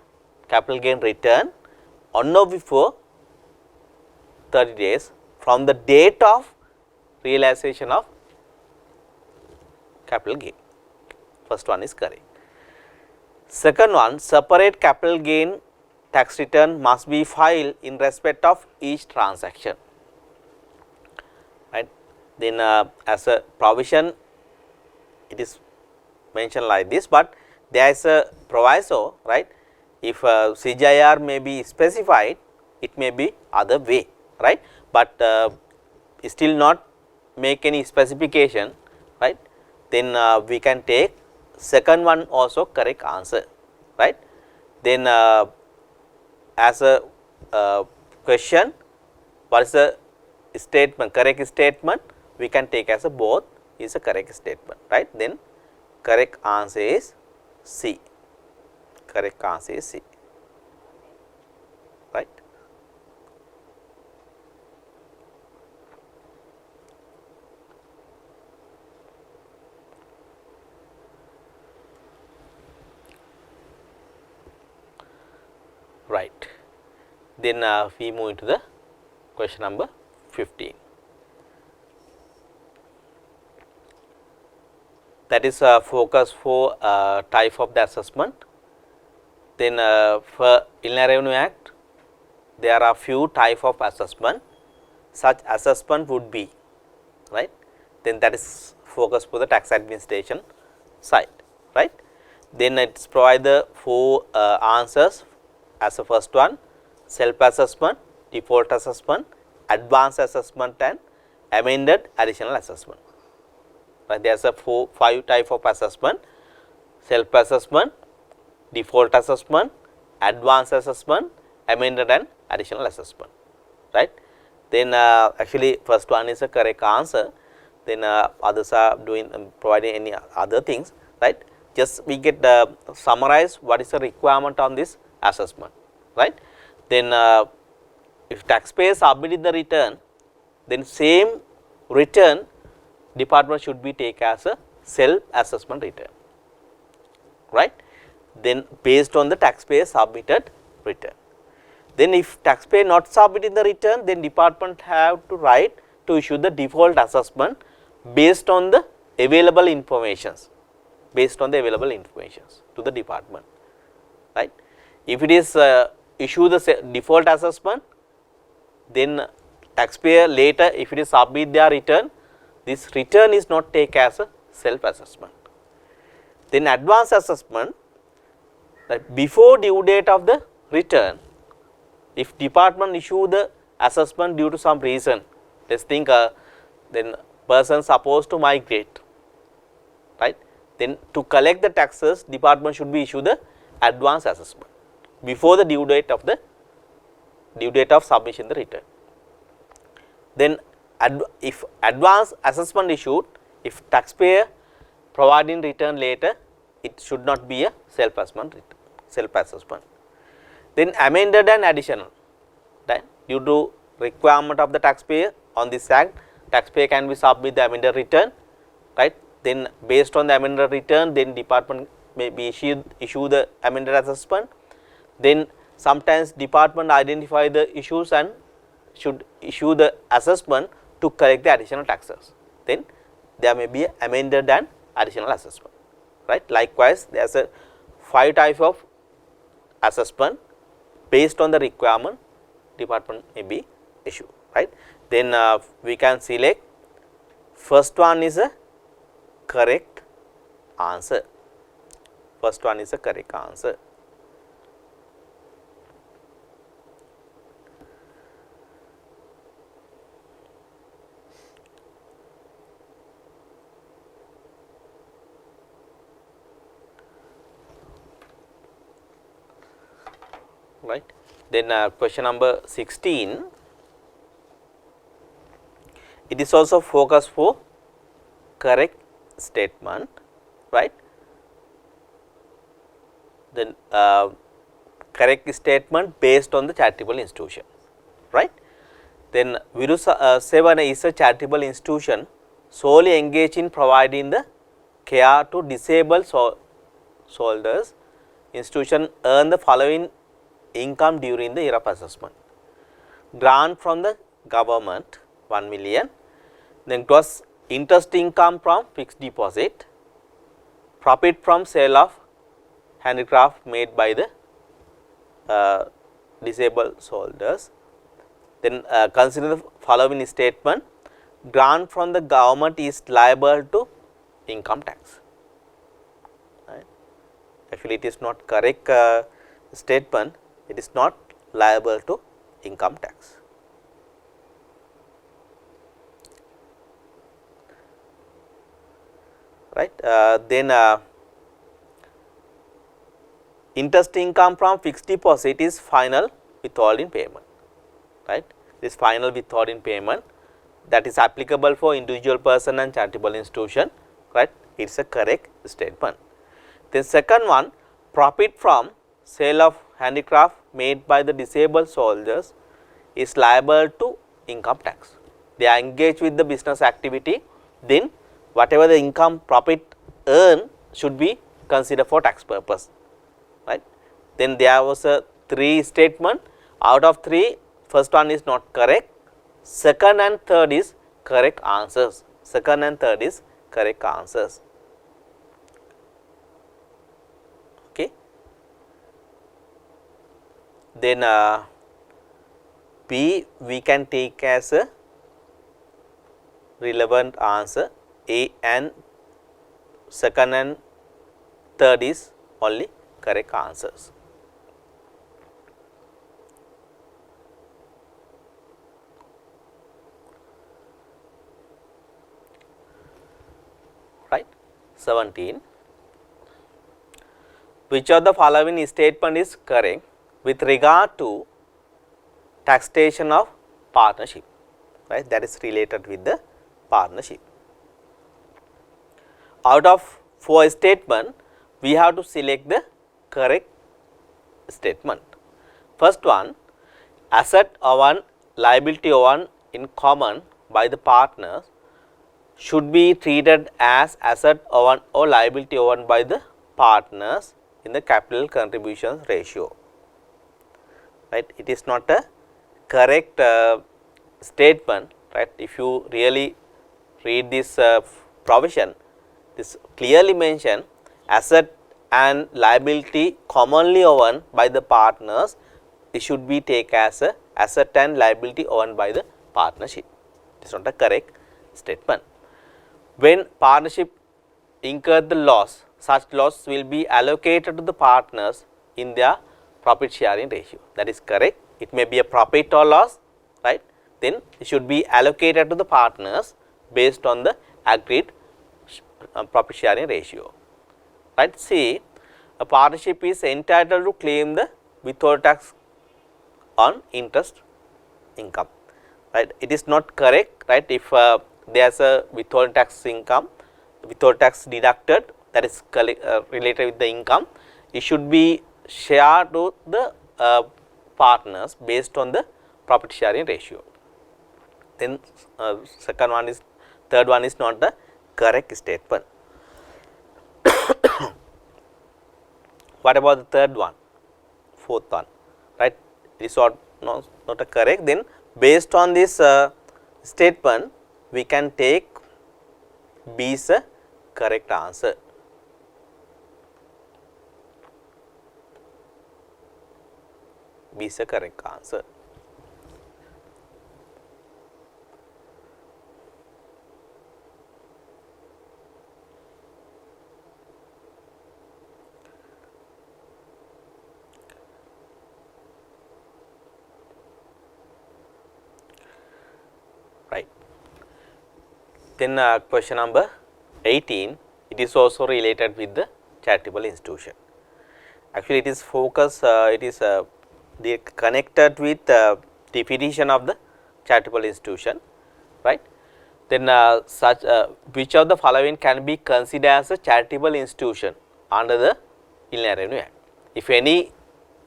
capital gain return on or before 30 days from the date of realization of capital gain. First one is correct. Second one, separate capital gain tax return must be filed in respect of each transaction, right. Then as a provision it is mentioned like this, but there is a proviso, right. If CGIR may be specified, it may be other way, right, but still not make any specification, right. Then we can take second one also correct answer, right. Then as a question, what is the statement, correct statement, we can take as a both is a correct statement, right. Then correct answer is C. Correct answer is C, right. Right. Then we move into the question number 15. That is focus for type of the assessment. Then for Inland Revenue Act, there are few type of assessment. Such assessment would be, right. Then that is focus for the tax administration side, right. Then it's provide the four answers as the first one: self assessment, default assessment, advanced assessment, and amended additional assessment. Right. There is a five type of assessment: self assessment, default assessment, advanced assessment, amended and additional assessment, right. Then actually first one is a correct answer, then others are doing providing any other things, right. Just we get summarize what is the requirement on this assessment, right. Then if taxpayer submitted the return, then same return department should be take as a self assessment return, right. Then based on the taxpayer submitted return. Then if taxpayer not submitting the return, then department have to write to issue the default assessment based on the available informations, based on the available informations to the department, right. If it is issue the default assessment, then taxpayer later if it is submit their return, this return is not take as a self assessment. Then advance assessment, that before due date of the return, if department issue the assessment due to some reason, let's think then person supposed to migrate, right, then to collect the taxes department should be issue the advance assessment before the due date of submission the return. Then if advance assessment issued, if taxpayer providing return later, it should not be a self assessment. Then amended and additional, right, due to requirement of the taxpayer on this act, taxpayer can be submit the amended return, right. Then based on the amended return, then department may be issue the amended assessment. Then sometimes department identify the issues and should issue the assessment to collect the additional taxes. Then there may be amended and additional assessment, right. Likewise, there is a 5 type of assessment based on the requirement department may be issue, right. Then we can select first one is a correct answer. First one is a correct answer. Right. Then question number 16, it is also focus for correct statement, right. Then correct statement based on the charitable institution, right. Then Viru Sevana is a charitable institution solely engaged in providing the care to disabled soldiers. Institution earn the following income during the year of assessment: grant from the government 1 million, then gross interest income from fixed deposit, profit from sale of handicraft made by the disabled soldiers. Then consider the following statement: grant from the government is liable to income tax, right. Actually it is not correct statement, it is not liable to income tax, right. Then interest income from fixed deposit is final withholding payment, right. This final withholding payment that is applicable for individual person and charitable institution, right. It is a correct statement. Then second one, profit from sale of handicraft made by the disabled soldiers is liable to income tax. They are engaged with the business activity, then whatever the income profit earned should be considered for tax purpose, right. Then there was a 3 statement, out of 3 first one is not correct, second and third is correct answers, second and third is correct answers, okay. Then B we can take as a relevant answer, A and second and third is only correct answers. Right. 17. Which of the following statement is correct with regard to taxation of partnership, right, that is related with the partnership. Out of 4 statements, we have to select the correct statement. First one, asset owned, liability owned in common by the partners should be treated as asset owned or liability owned by the partners in the capital contributions ratio. Right, it is not a correct statement. Right, if you really read this provision, this clearly mention asset and liability commonly owned by the partners, it should be taken as a asset and liability owned by the partnership. It is not a correct statement. When partnership incurred the loss, such loss will be allocated to the partners in their profit sharing ratio. That is correct. It may be a profit or loss, right? Then it should be allocated to the partners based on the agreed profit sharing ratio. Right? See, a partnership is entitled to claim the withhold tax on interest income. Right? It is not correct, right? If there is a withhold tax income, withhold tax deducted, that is related with the income, it should be shared to the partners based on the profit sharing ratio. Then third one is not the correct statement. What about the third one, fourth one, right? It is not a correct. Then based on this statement, we can take B is a correct answer. B is a correct answer. Right. Then question number 18, it is also related with the charitable institution. Actually, it is focus, it is connected with definition of the charitable institution, right. Then which of the following can be considered as a charitable institution under the Inland Revenue Act? If any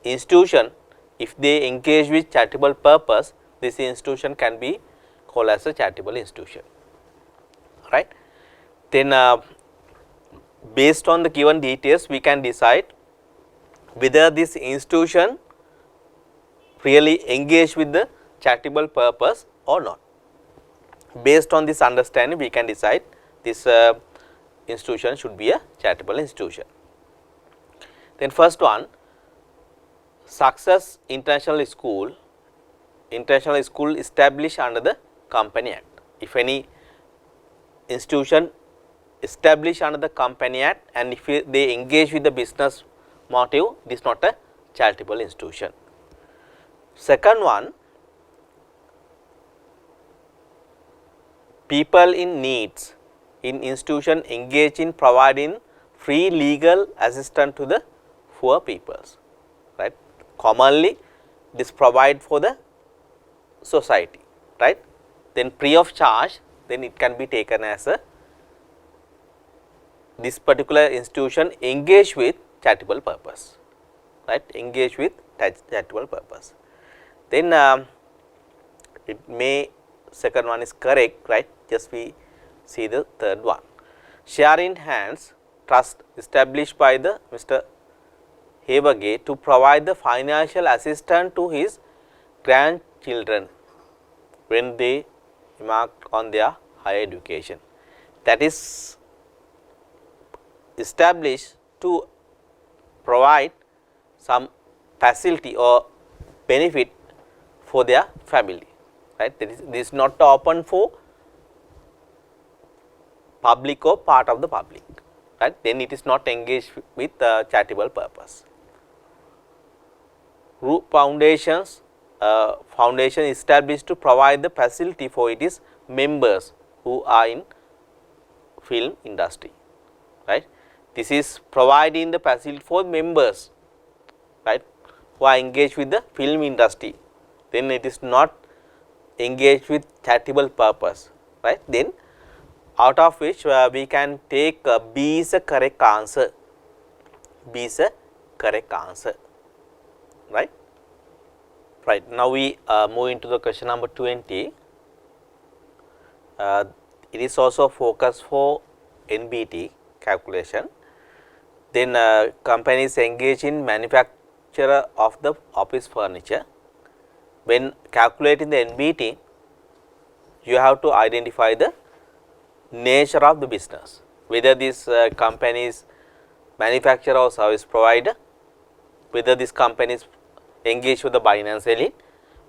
institution, if they engage with charitable purpose, this institution can be called as a charitable institution, right. Then based on the given details, we can decide whether this institution really engage with the charitable purpose or not. Based on this understanding, we can decide this institution should be a charitable institution. Then first one, Success International School established under the Company Act. If any institution established under the Company Act and if they engage with the business motive, this is not a charitable institution. Second one, people in needs in institution engage in providing free legal assistance to the poor peoples, right. Commonly this provide for the society, right. Then free of charge, then it can be taken as a this particular institution engage with charitable purpose, right, engage with charitable purpose. Then it may, second one is correct, right, just we see the third one. Share in Hands Trust established by the Mr. Havergate to provide the financial assistance to his grandchildren when they embark on their higher education. That is established to provide some facility or benefit for their family, right. This is not open for public or part of the public, right. Then it is not engaged with charitable purpose. Root Foundations foundation established to provide the facility for its members who are in film industry, right. This is providing the facility for members, right, who are engaged with the film industry then it is not engaged with charitable purpose, right. Then out of which we can take B is a correct answer. B is a correct answer, right. Right. Now we move into the question number 20. It is also focus for NBT calculation. Then companies engage in manufacture of the office furniture. When calculating the NBT, you have to identify the nature of the business, whether this company is manufacturer or service provider, whether this company is engaged with the buying and selling,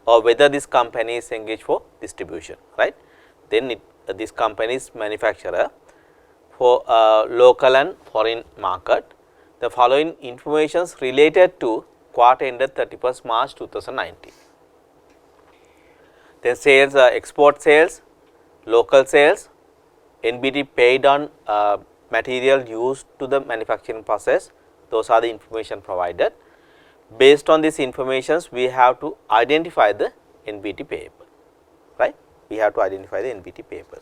or whether this company is engaged for distribution, right. Then this company is manufacturer for local and foreign market. The following informations related to quarter ended 31st March 2019. Then sales, export sales, local sales, NBT paid on material used to the manufacturing process. Those are the information provided. Based on these informations, we have to identify the NBT payable, right. We have to identify the NBT payable.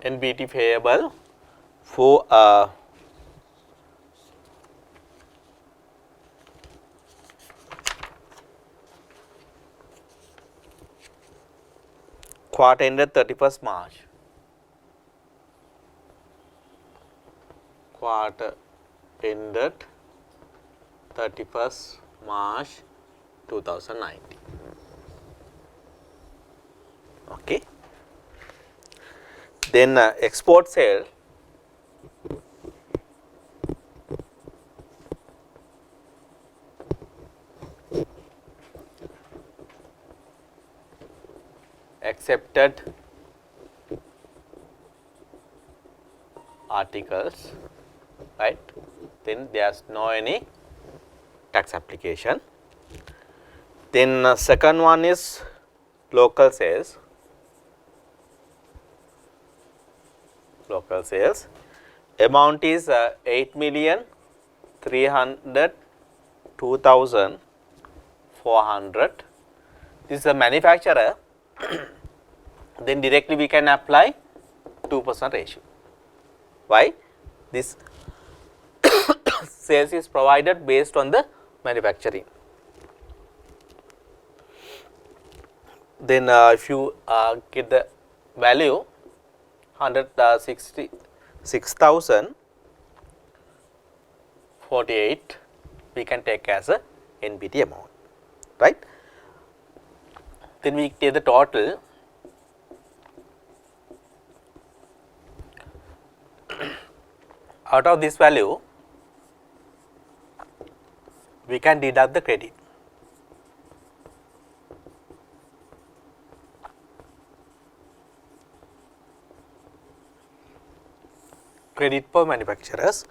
NBT payable for quarter ended 31st March. Quarter ended 31st March 2019. Okay. Then export sale, accepted articles, right. Then there is no any tax application. Then second one is local sales. Local sales amount is 8,302,400. This is a manufacturer. Then directly we can apply 2% ratio. Why? This sales is provided based on the manufacturing. Then if you get the value 166,048, we can take as a NBT amount, right. Then we take the total. Out of this value, we can deduct the credit. Credit for manufacturers.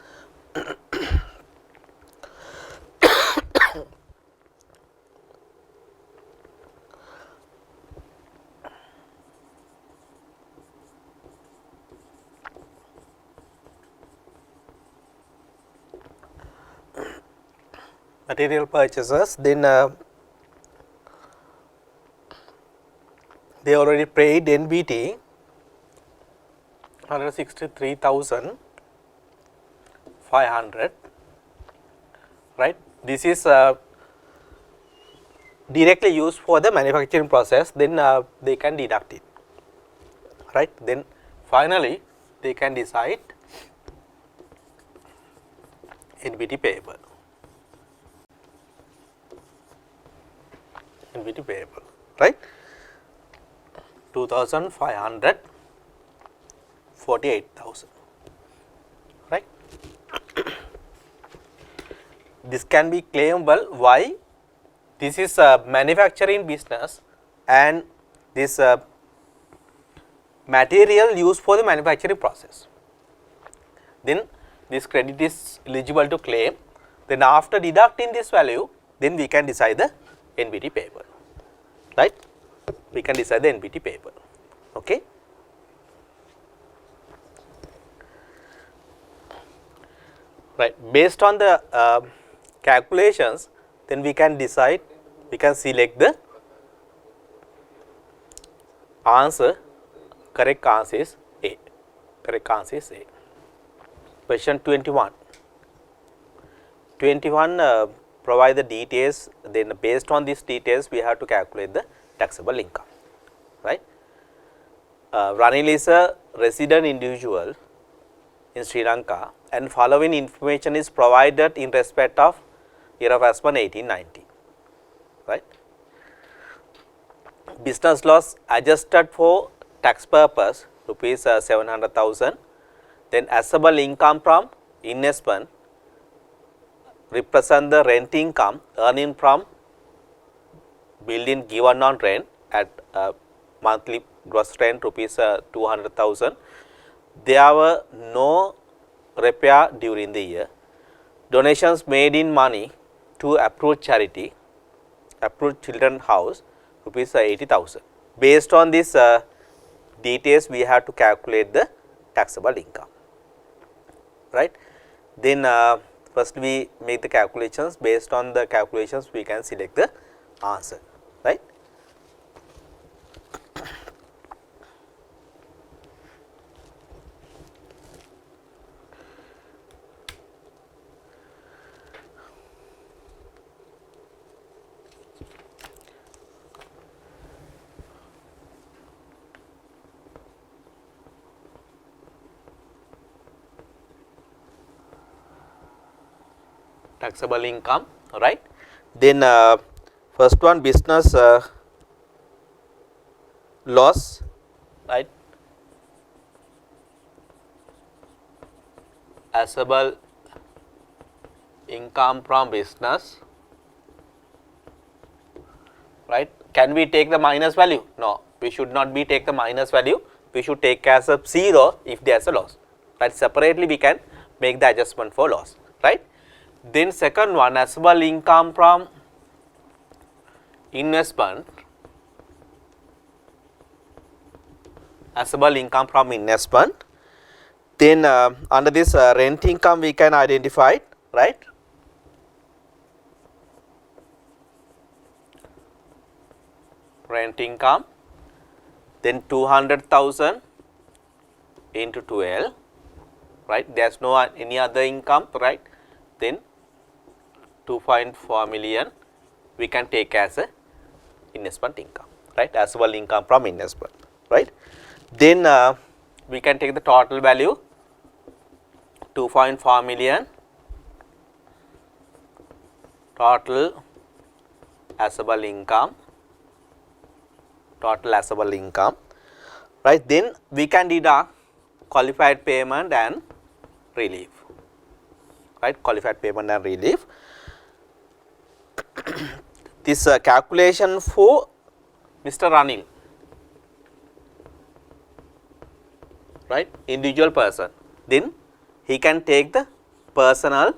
Material purchases, then they already paid NBT 163,500, right. This is directly used for the manufacturing process, then they can deduct it, right. Then finally they can decide NBT payable. NBT payable, right. 2,548,000, right. This can be claimable. Why? This is a manufacturing business and this material used for the manufacturing process. Then this credit is eligible to claim. Then after deducting this value, then we can decide the NBT payable, right. We can decide the NBT payable. Okay. Right. Based on the calculations, then we can decide, we can select the answer. Correct answer is A. Correct answer is A. Question 21. 21 provide the details, then based on these details we have to calculate the taxable income, right. Ranil is a resident individual in Sri Lanka and following information is provided in respect of year of assessment 1890, right. Business loss adjusted for tax purpose rupees 700,000, then assessable income from investment represent the rent income earning from building given on rent at monthly gross rent rupees 200,000. There were no repair during the year. Donations made in money to approved charity, approved children house rupees 80,000. Based on this details we have to calculate the taxable income, right. Then first we make the calculations, based on the calculations we can select the answer, right. Taxable income, right. Then first one, business loss, right. Assessable income from business, right. Can we take the minus value? No, we should not be take the minus value, we should take as a 0 if there is a loss, right. Separately we can make the adjustment for loss, right. Then second one, assessable income from investment, assessable income from investment. Then under this rent income we can identify, right. Rent income, then 200,000 into 12, right. There is no any other income, right. Then 2.4 million we can take as a investment income, right, as well income from investment, right. Then we can take the total value 2.4 million total assessable income, right. Then we can deduct qualified payment and relief, right, qualified payment and relief. This calculation for Mr. Ranil, right, individual person, then he can take the personal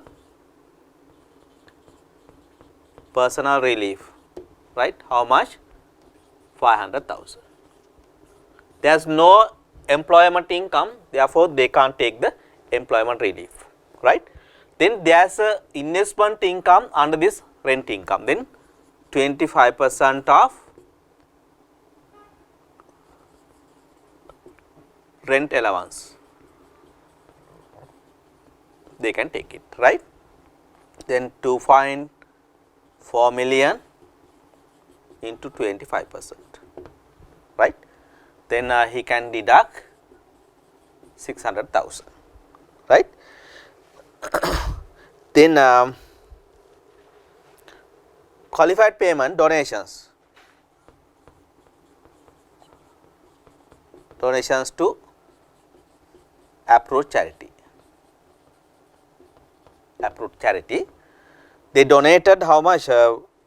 relief, right. How much? 500,000. There is no employment income, therefore they can't take the employment relief, right. Then there is a investment income under this rent income, then 25% of rent allowance they can take it, right. Then 2.4 million into 25%, right. Then he can deduct 600,000, right. Then qualified payment, donations to approved charity, they donated how much?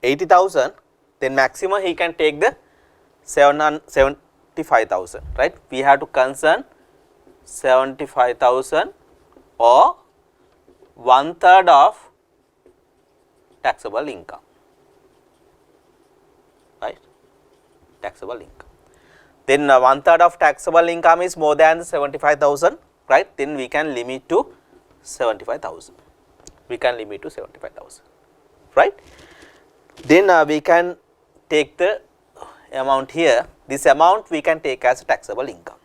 80,000, then maximum he can take the 75,000, right. We have to concern 75,000 or 1/3 of taxable income, right, taxable income. then 1/3 of taxable income is more than 75,000, right? Then we can limit to 75,000. We can limit to 75,000, right? Then we can take the amount here. This amount we can take as taxable income.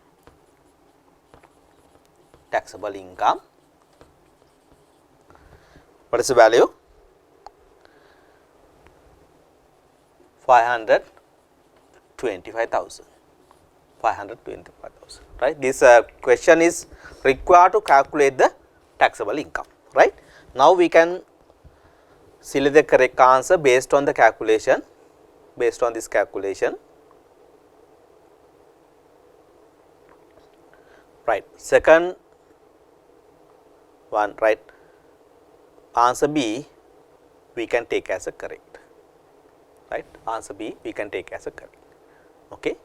Taxable income. What is the value? 525,000. 525,000, right? This question is required to calculate the taxable income, right? Now we can select the correct answer based on the calculation, based on this calculation, right? Second one, right? Answer B we can take as a correct, right? Answer B we can take as a correct, okay?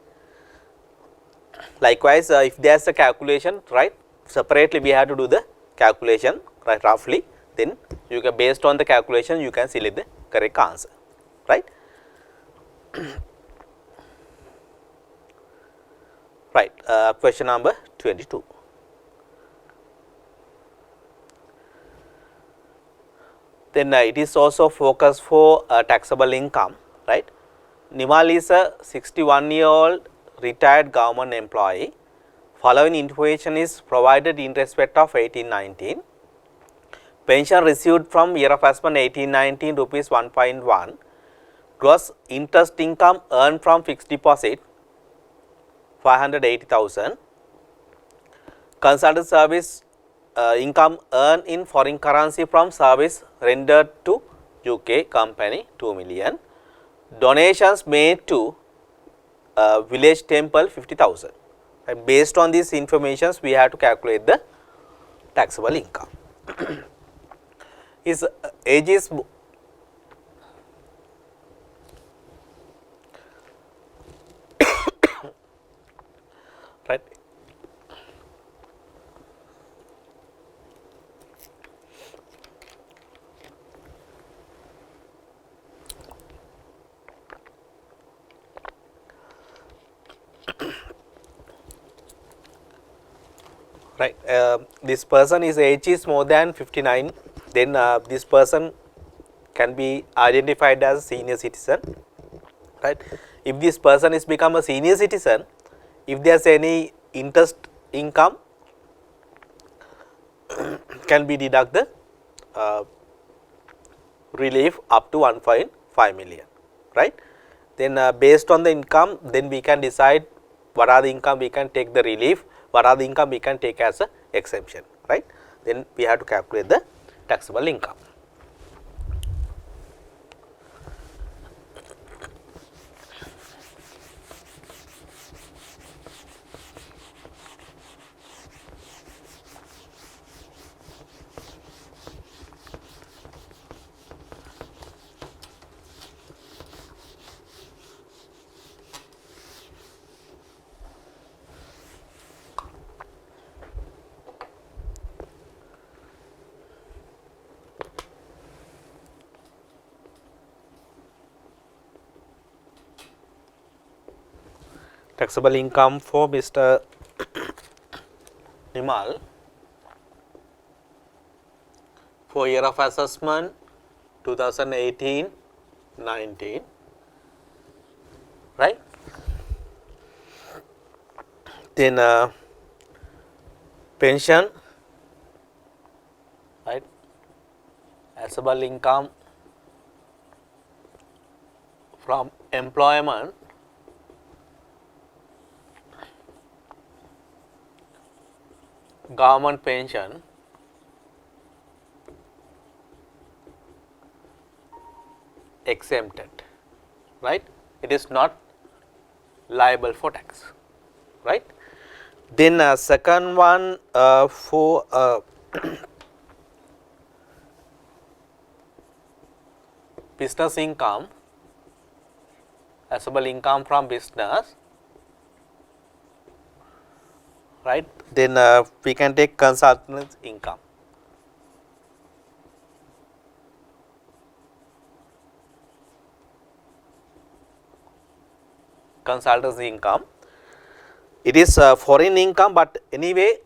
Likewise, if there is a calculation, right, separately we have to do the calculation, right, roughly, then you can, based on the calculation you can select the correct answer, right? Right, question number 22. Then it is also focused for taxable income, right? Nimal is a 61-year-old retired government employee. Following information is provided in respect of 1819. Pension received from year of assessment 1819 rupees 1.1. Gross interest income earned from fixed deposit 580,000. Consultant service income earned in foreign currency from service rendered to UK company 2 million. Donations made to village temple 50,000. And based on these informations we have to calculate the taxable income. His age is right. Right, this person is age is more than 59, then this person can be identified as senior citizen, right? If this person is become a senior citizen, if there is any interest income can be deducted relief up to 1.5 million, right? Then based on the income, then we can decide what are the income we can take the relief, what are the income we can take as a exemption, right? Then we have to calculate the taxable income. Taxable income for Mr. Nimal for year of assessment 2018-19, right? Then pension, right? Taxable income from employment, government pension, exempted, right? It is not liable for tax, right? Then second one for business income, taxable income from business, right? Then we can take consultant's income. Consultant's income. it is foreign income, but anyway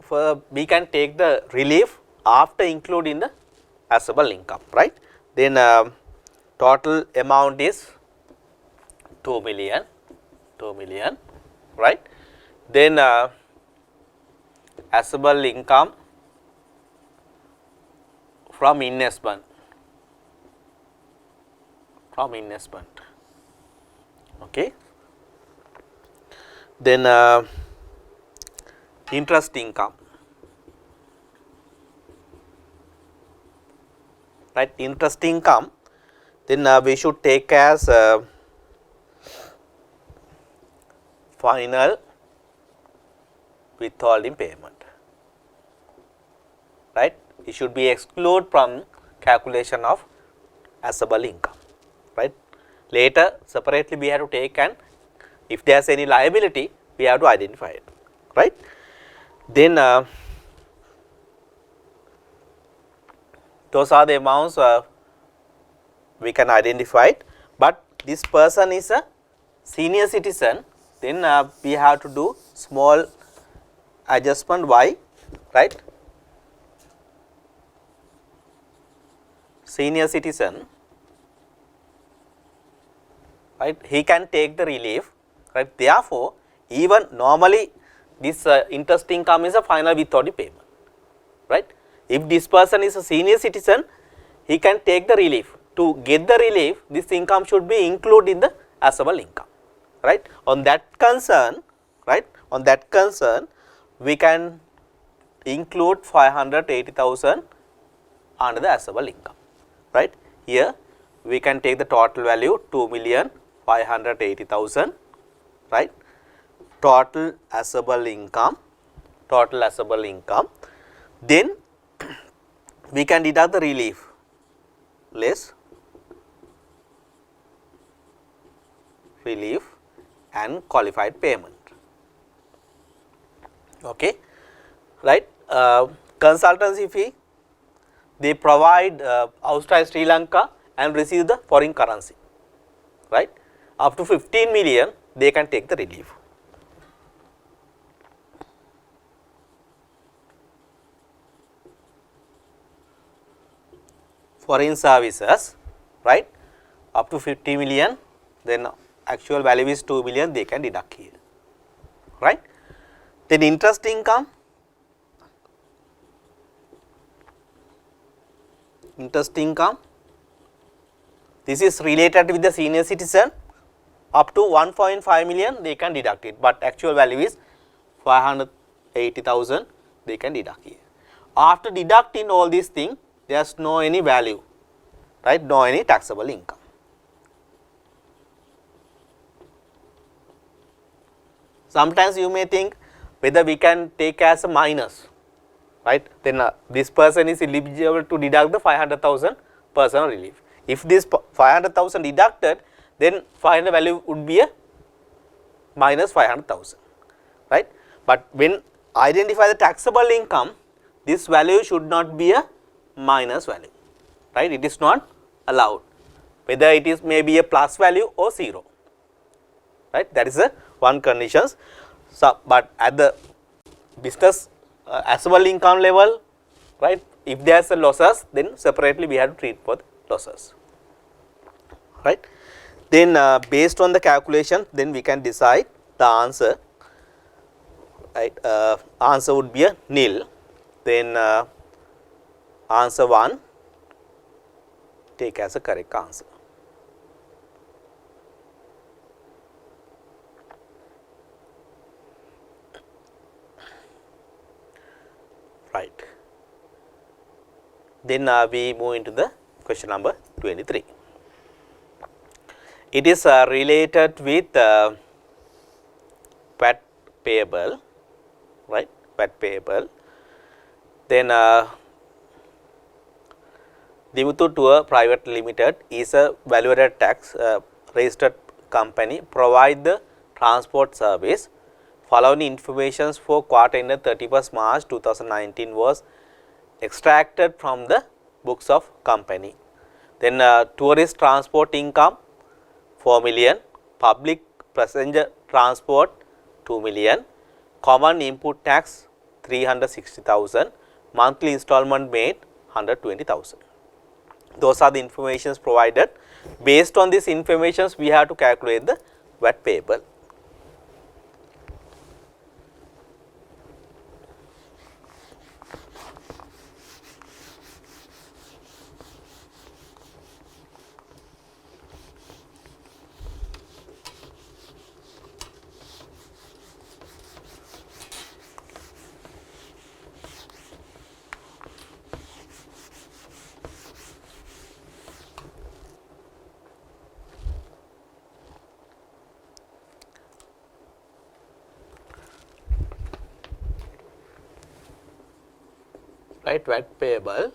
we can take the relief after including the taxable income, right. Then total amount is 2 million, right. Then taxable income from investment, okay. Then interest income, right, interest income, then we should take as final withholding payment, right. It should be excluded from calculation of taxable income, right. Later separately we have to take, and if there is any liability we have to identify it, right. Then those are the amounts we can identify it, but this person is a senior citizen, then we have to do small adjustment. Why, right? Senior citizen, right, he can take the relief, right. Therefore, even normally this interest income is a final withholding payment, right. If this person is a senior citizen, he can take the relief. To get the relief, this income should be included in the taxable income, right. On that concern, right, on that concern we can include 580,000 under the taxable income, right. Here we can take the total value 2,580,000, right. Total taxable income, then we can deduct the relief less relief and qualified payment, okay, right. Consultancy fee, they provide outside Sri Lanka and receive the foreign currency, right. Up to 15 million they can take the relief. Foreign services, right, up to 50 million, then actual value is 2 million, they can deduct here, right. Then interest income, this is related with the senior citizen, up to 1.5 million they can deduct it, but actual value is 580,000 they can deduct here. After deducting all these things, there is no any value, right, no any taxable income. Sometimes you may think whether we can take as a minus, right, then this person is eligible to deduct the 500,000 personal relief. If this 500,000 deducted, then final value would be a minus 500,000, right. But when identify the taxable income, this value should not be a minus value, right, it is not allowed, whether it is maybe a plus value or 0, right, that is a one conditions. So, but at the business taxable income level, right, if there is a losses, then separately we have to treat for the losses, right. Then based on the calculation, then we can decide the answer, right. Answer would be a nil, then answer 1 take as a correct answer. Right. Then we move into the question number 23. It is related with VAT payable, right, VAT payable. Then Dimuthu Tour Private Limited is a value-added tax registered company, provide the transport service. Following information for quarter ended 31st March 2019 was extracted from the books of company. Then tourist transport income 4 million, public passenger transport 2 million, common input tax 360,000, monthly installment made 120,000. Those are the informations provided. Based on these informations, we have to calculate the VAT payable. Right, VAT payable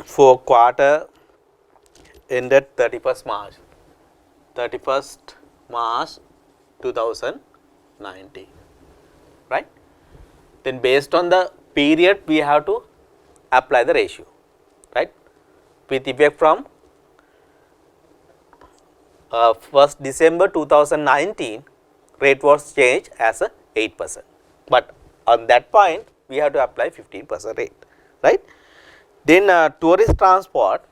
for quarter ended 31st March 2019, right. Then based on the period, we have to apply the ratio, right, with effect from 1st December 2019, rate was changed as a 8%, but on that point we have to apply 15% rate, right. Then tourist transport,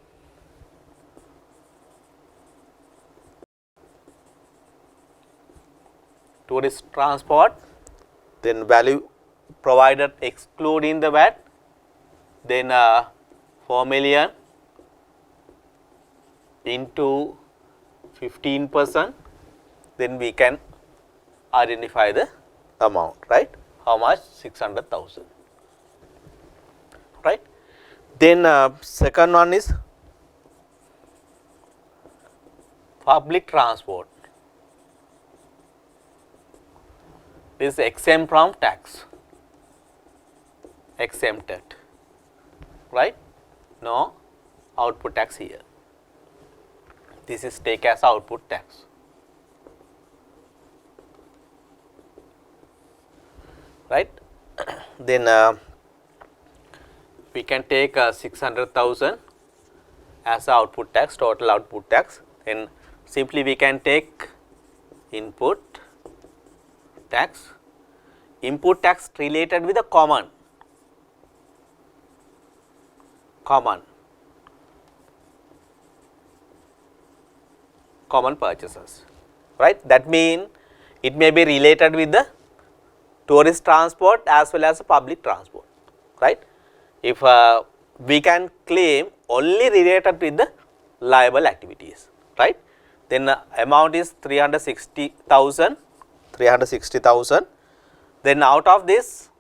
then value provided excluding the VAT, then 4 million into 15%, then we can identify the amount, right. How much? 600,000, right. Then second one is public transport. This is exempt from tax, exempted, right. No output tax here. This is take as output tax. Right. Then we can take 600,000 as output tax, total output tax. Then simply we can take input tax, related with the common purchases, right. That means it may be related with the tourist transport as well as public transport, right. If we can claim only related with the liable activities, right, then the amount is 360,000. Then out of this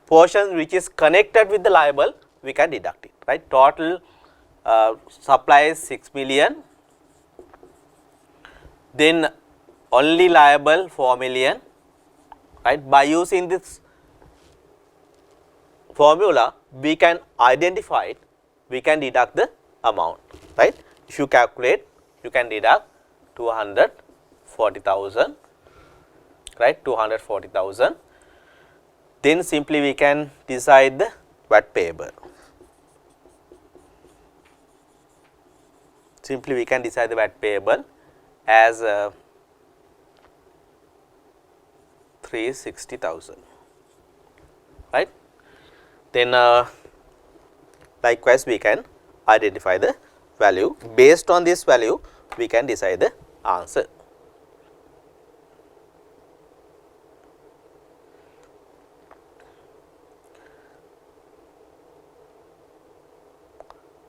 portion which is connected with the liable, we can deduct it, right. Total supply is 6 million, then only liable 4 million, right. By using this formula, we can identify it, we can deduct the amount, right. If you calculate, you can deduct 240,000, right, 240,000. Then simply we can decide the VAT payable. Simply we can decide the VAT payable as 360,000, right. Then likewise we can identify the value. Based on this value, we can decide the answer.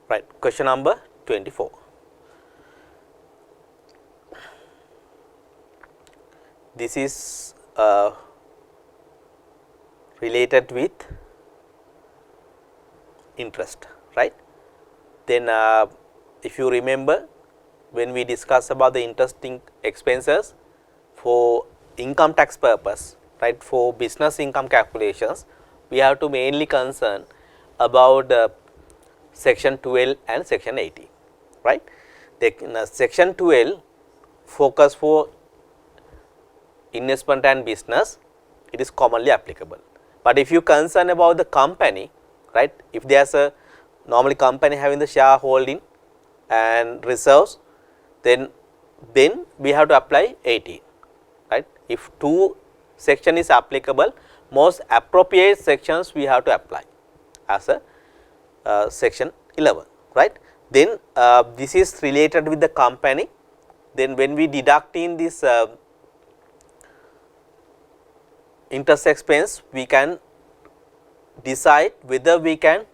Right. Question number 24. This is related with interest, right. Then if you remember, when we discuss about the interesting expenses for income tax purpose, right, for business income calculations, we have to mainly concern about section 12 and section 18, right. Section 12 focus for investment and business, it is commonly applicable. But if you concern about the company, right, if there is a normally company having the shareholding and reserves, then then we have to apply 18, right. If 2 section is applicable, most appropriate sections we have to apply as a section 11, right. Then this is related with the company. Then when we deduct in this interest expense, we can decide whether we can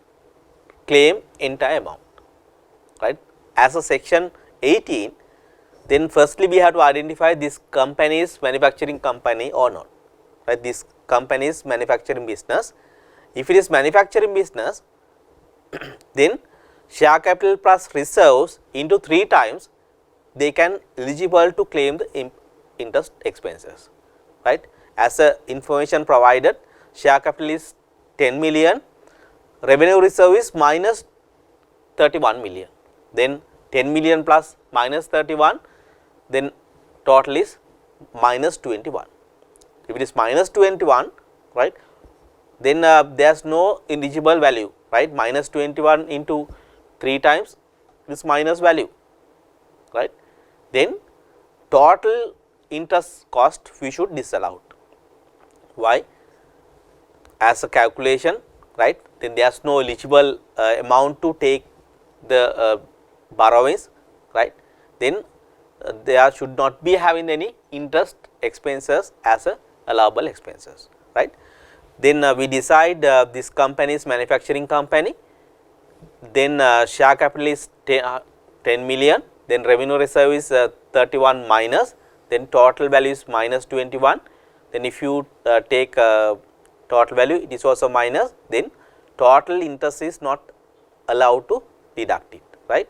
claim entire amount, right. As a section 18, then firstly we have to identify this company is manufacturing company or not, right. This company is manufacturing business. If it is manufacturing business, then share capital plus reserves into 3 times, they can eligible to claim the interest expenses, right. As a information provided, share capital is 10 million, revenue reserve is minus 31 million, then 10 million plus minus 31, then total is minus 21. If it is minus 21, right, then there is no eligible value, right. Minus 21 into 3 times is minus value, right. Then total interest cost we should disallow. Why? As a calculation, right, then there is no eligible amount to take the borrowings, right. Then there should not be having any interest expenses as a allowable expenses, right. Then we decide this company is manufacturing company, then share capital is 10 million, then revenue reserve is 31 minus, then total value is minus 21, then if you take total value, it is also minus, then total interest is not allowed to deduct it, right.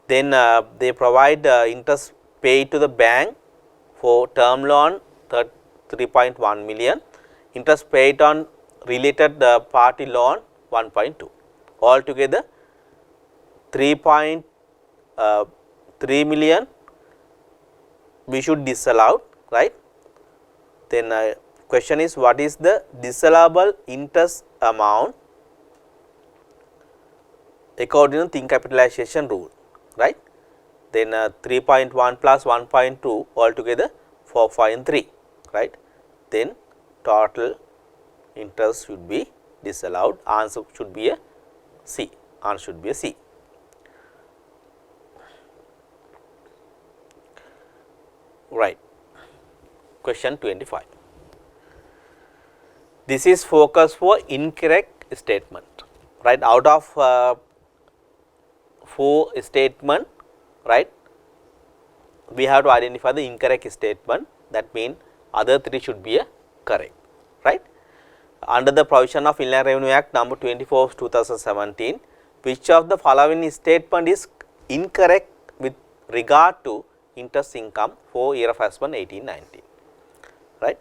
Then they provide interest paid to the bank for term loan 3.1 million, interest paid on related party loan 1.2, altogether 3.3 million we should disallow, right. Then question is, what is the disallowable interest amount according to thin capitalization rule, right. Then 3.1 plus 1.2 altogether 4.3, right. Then total interest should be disallowed. Answer should be a C. Answer should be a C. Right. Question 25. This is focus for incorrect statement, right. Out of 4 statement, right, we have to identify the incorrect statement. That means other 3 should be a correct, right. Under the provision of Inland Revenue Act number 24 of 2017, which of the following statement is incorrect with regard to interest income for year of husband 18/19, right.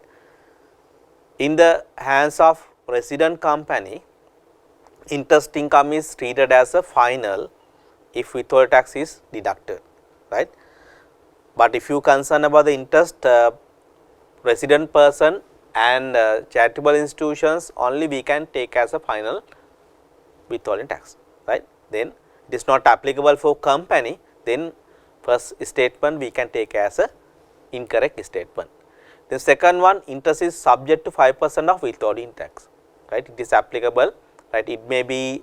In the hands of resident company, interest income is treated as a final if withhold tax is deducted, right. But if you concern about the interest resident person and charitable institutions, only we can take as a final withholding tax, right. Then it is not applicable for company, then first statement we can take as a incorrect statement. The second one, interest is subject to 5% of withholding tax, right. It is applicable, right. It may be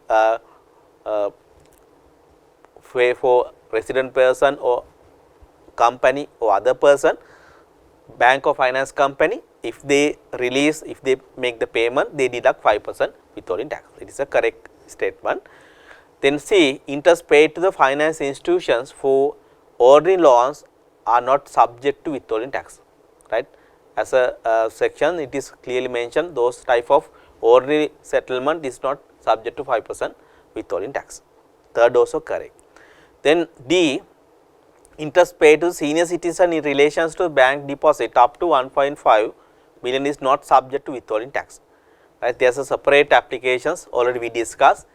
for resident person or company or other person, bank or finance company, if they release, if they make the payment, they deduct 5% withholding tax. It is a correct statement. Then C, interest paid to the finance institutions for ordinary loans are not subject to withholding tax, right. As a section, it is clearly mentioned those type of ordinary settlement is not subject to 5% withholding tax. Third also correct. Then D, interest paid to senior citizen in relations to bank deposit up to 1.5 million is not subject to withholding tax, right. There is a separate applications already we discussed.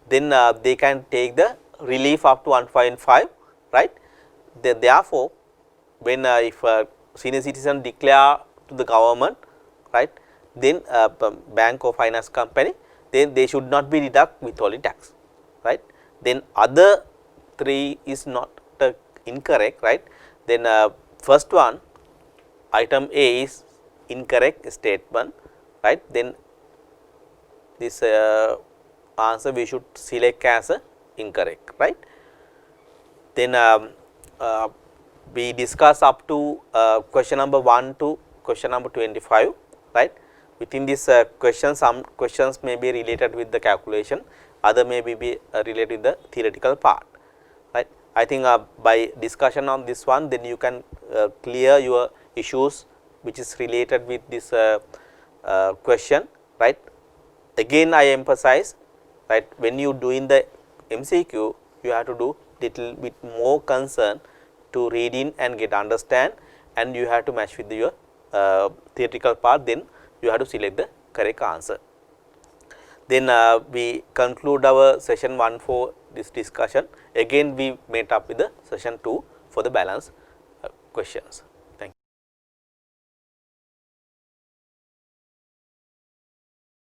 Then they can take the relief up to 1.5, right. Therefore, when if senior citizen declare to the government, right, then bank or finance company, then they should not be deduct withholding tax, right. Then other 3 is not incorrect, right? Then first one, item A is incorrect statement, right? Then this answer we should select as a incorrect, right? Then we discuss up to question number 1 to question number 25, right? Within this question, some questions may be related with the calculation, other may be related with the theoretical part, right? I think by discussion on this one, then you can clear your issues which is related with this question, right? Again I emphasize, right, when you doing the MCQ, you have to do little bit more concern to read in and get understand, and you have to match with your theoretical part, then you have to select the correct answer. Then we conclude our session 1 for this discussion. Again we meet up with the session 2 for the balance questions.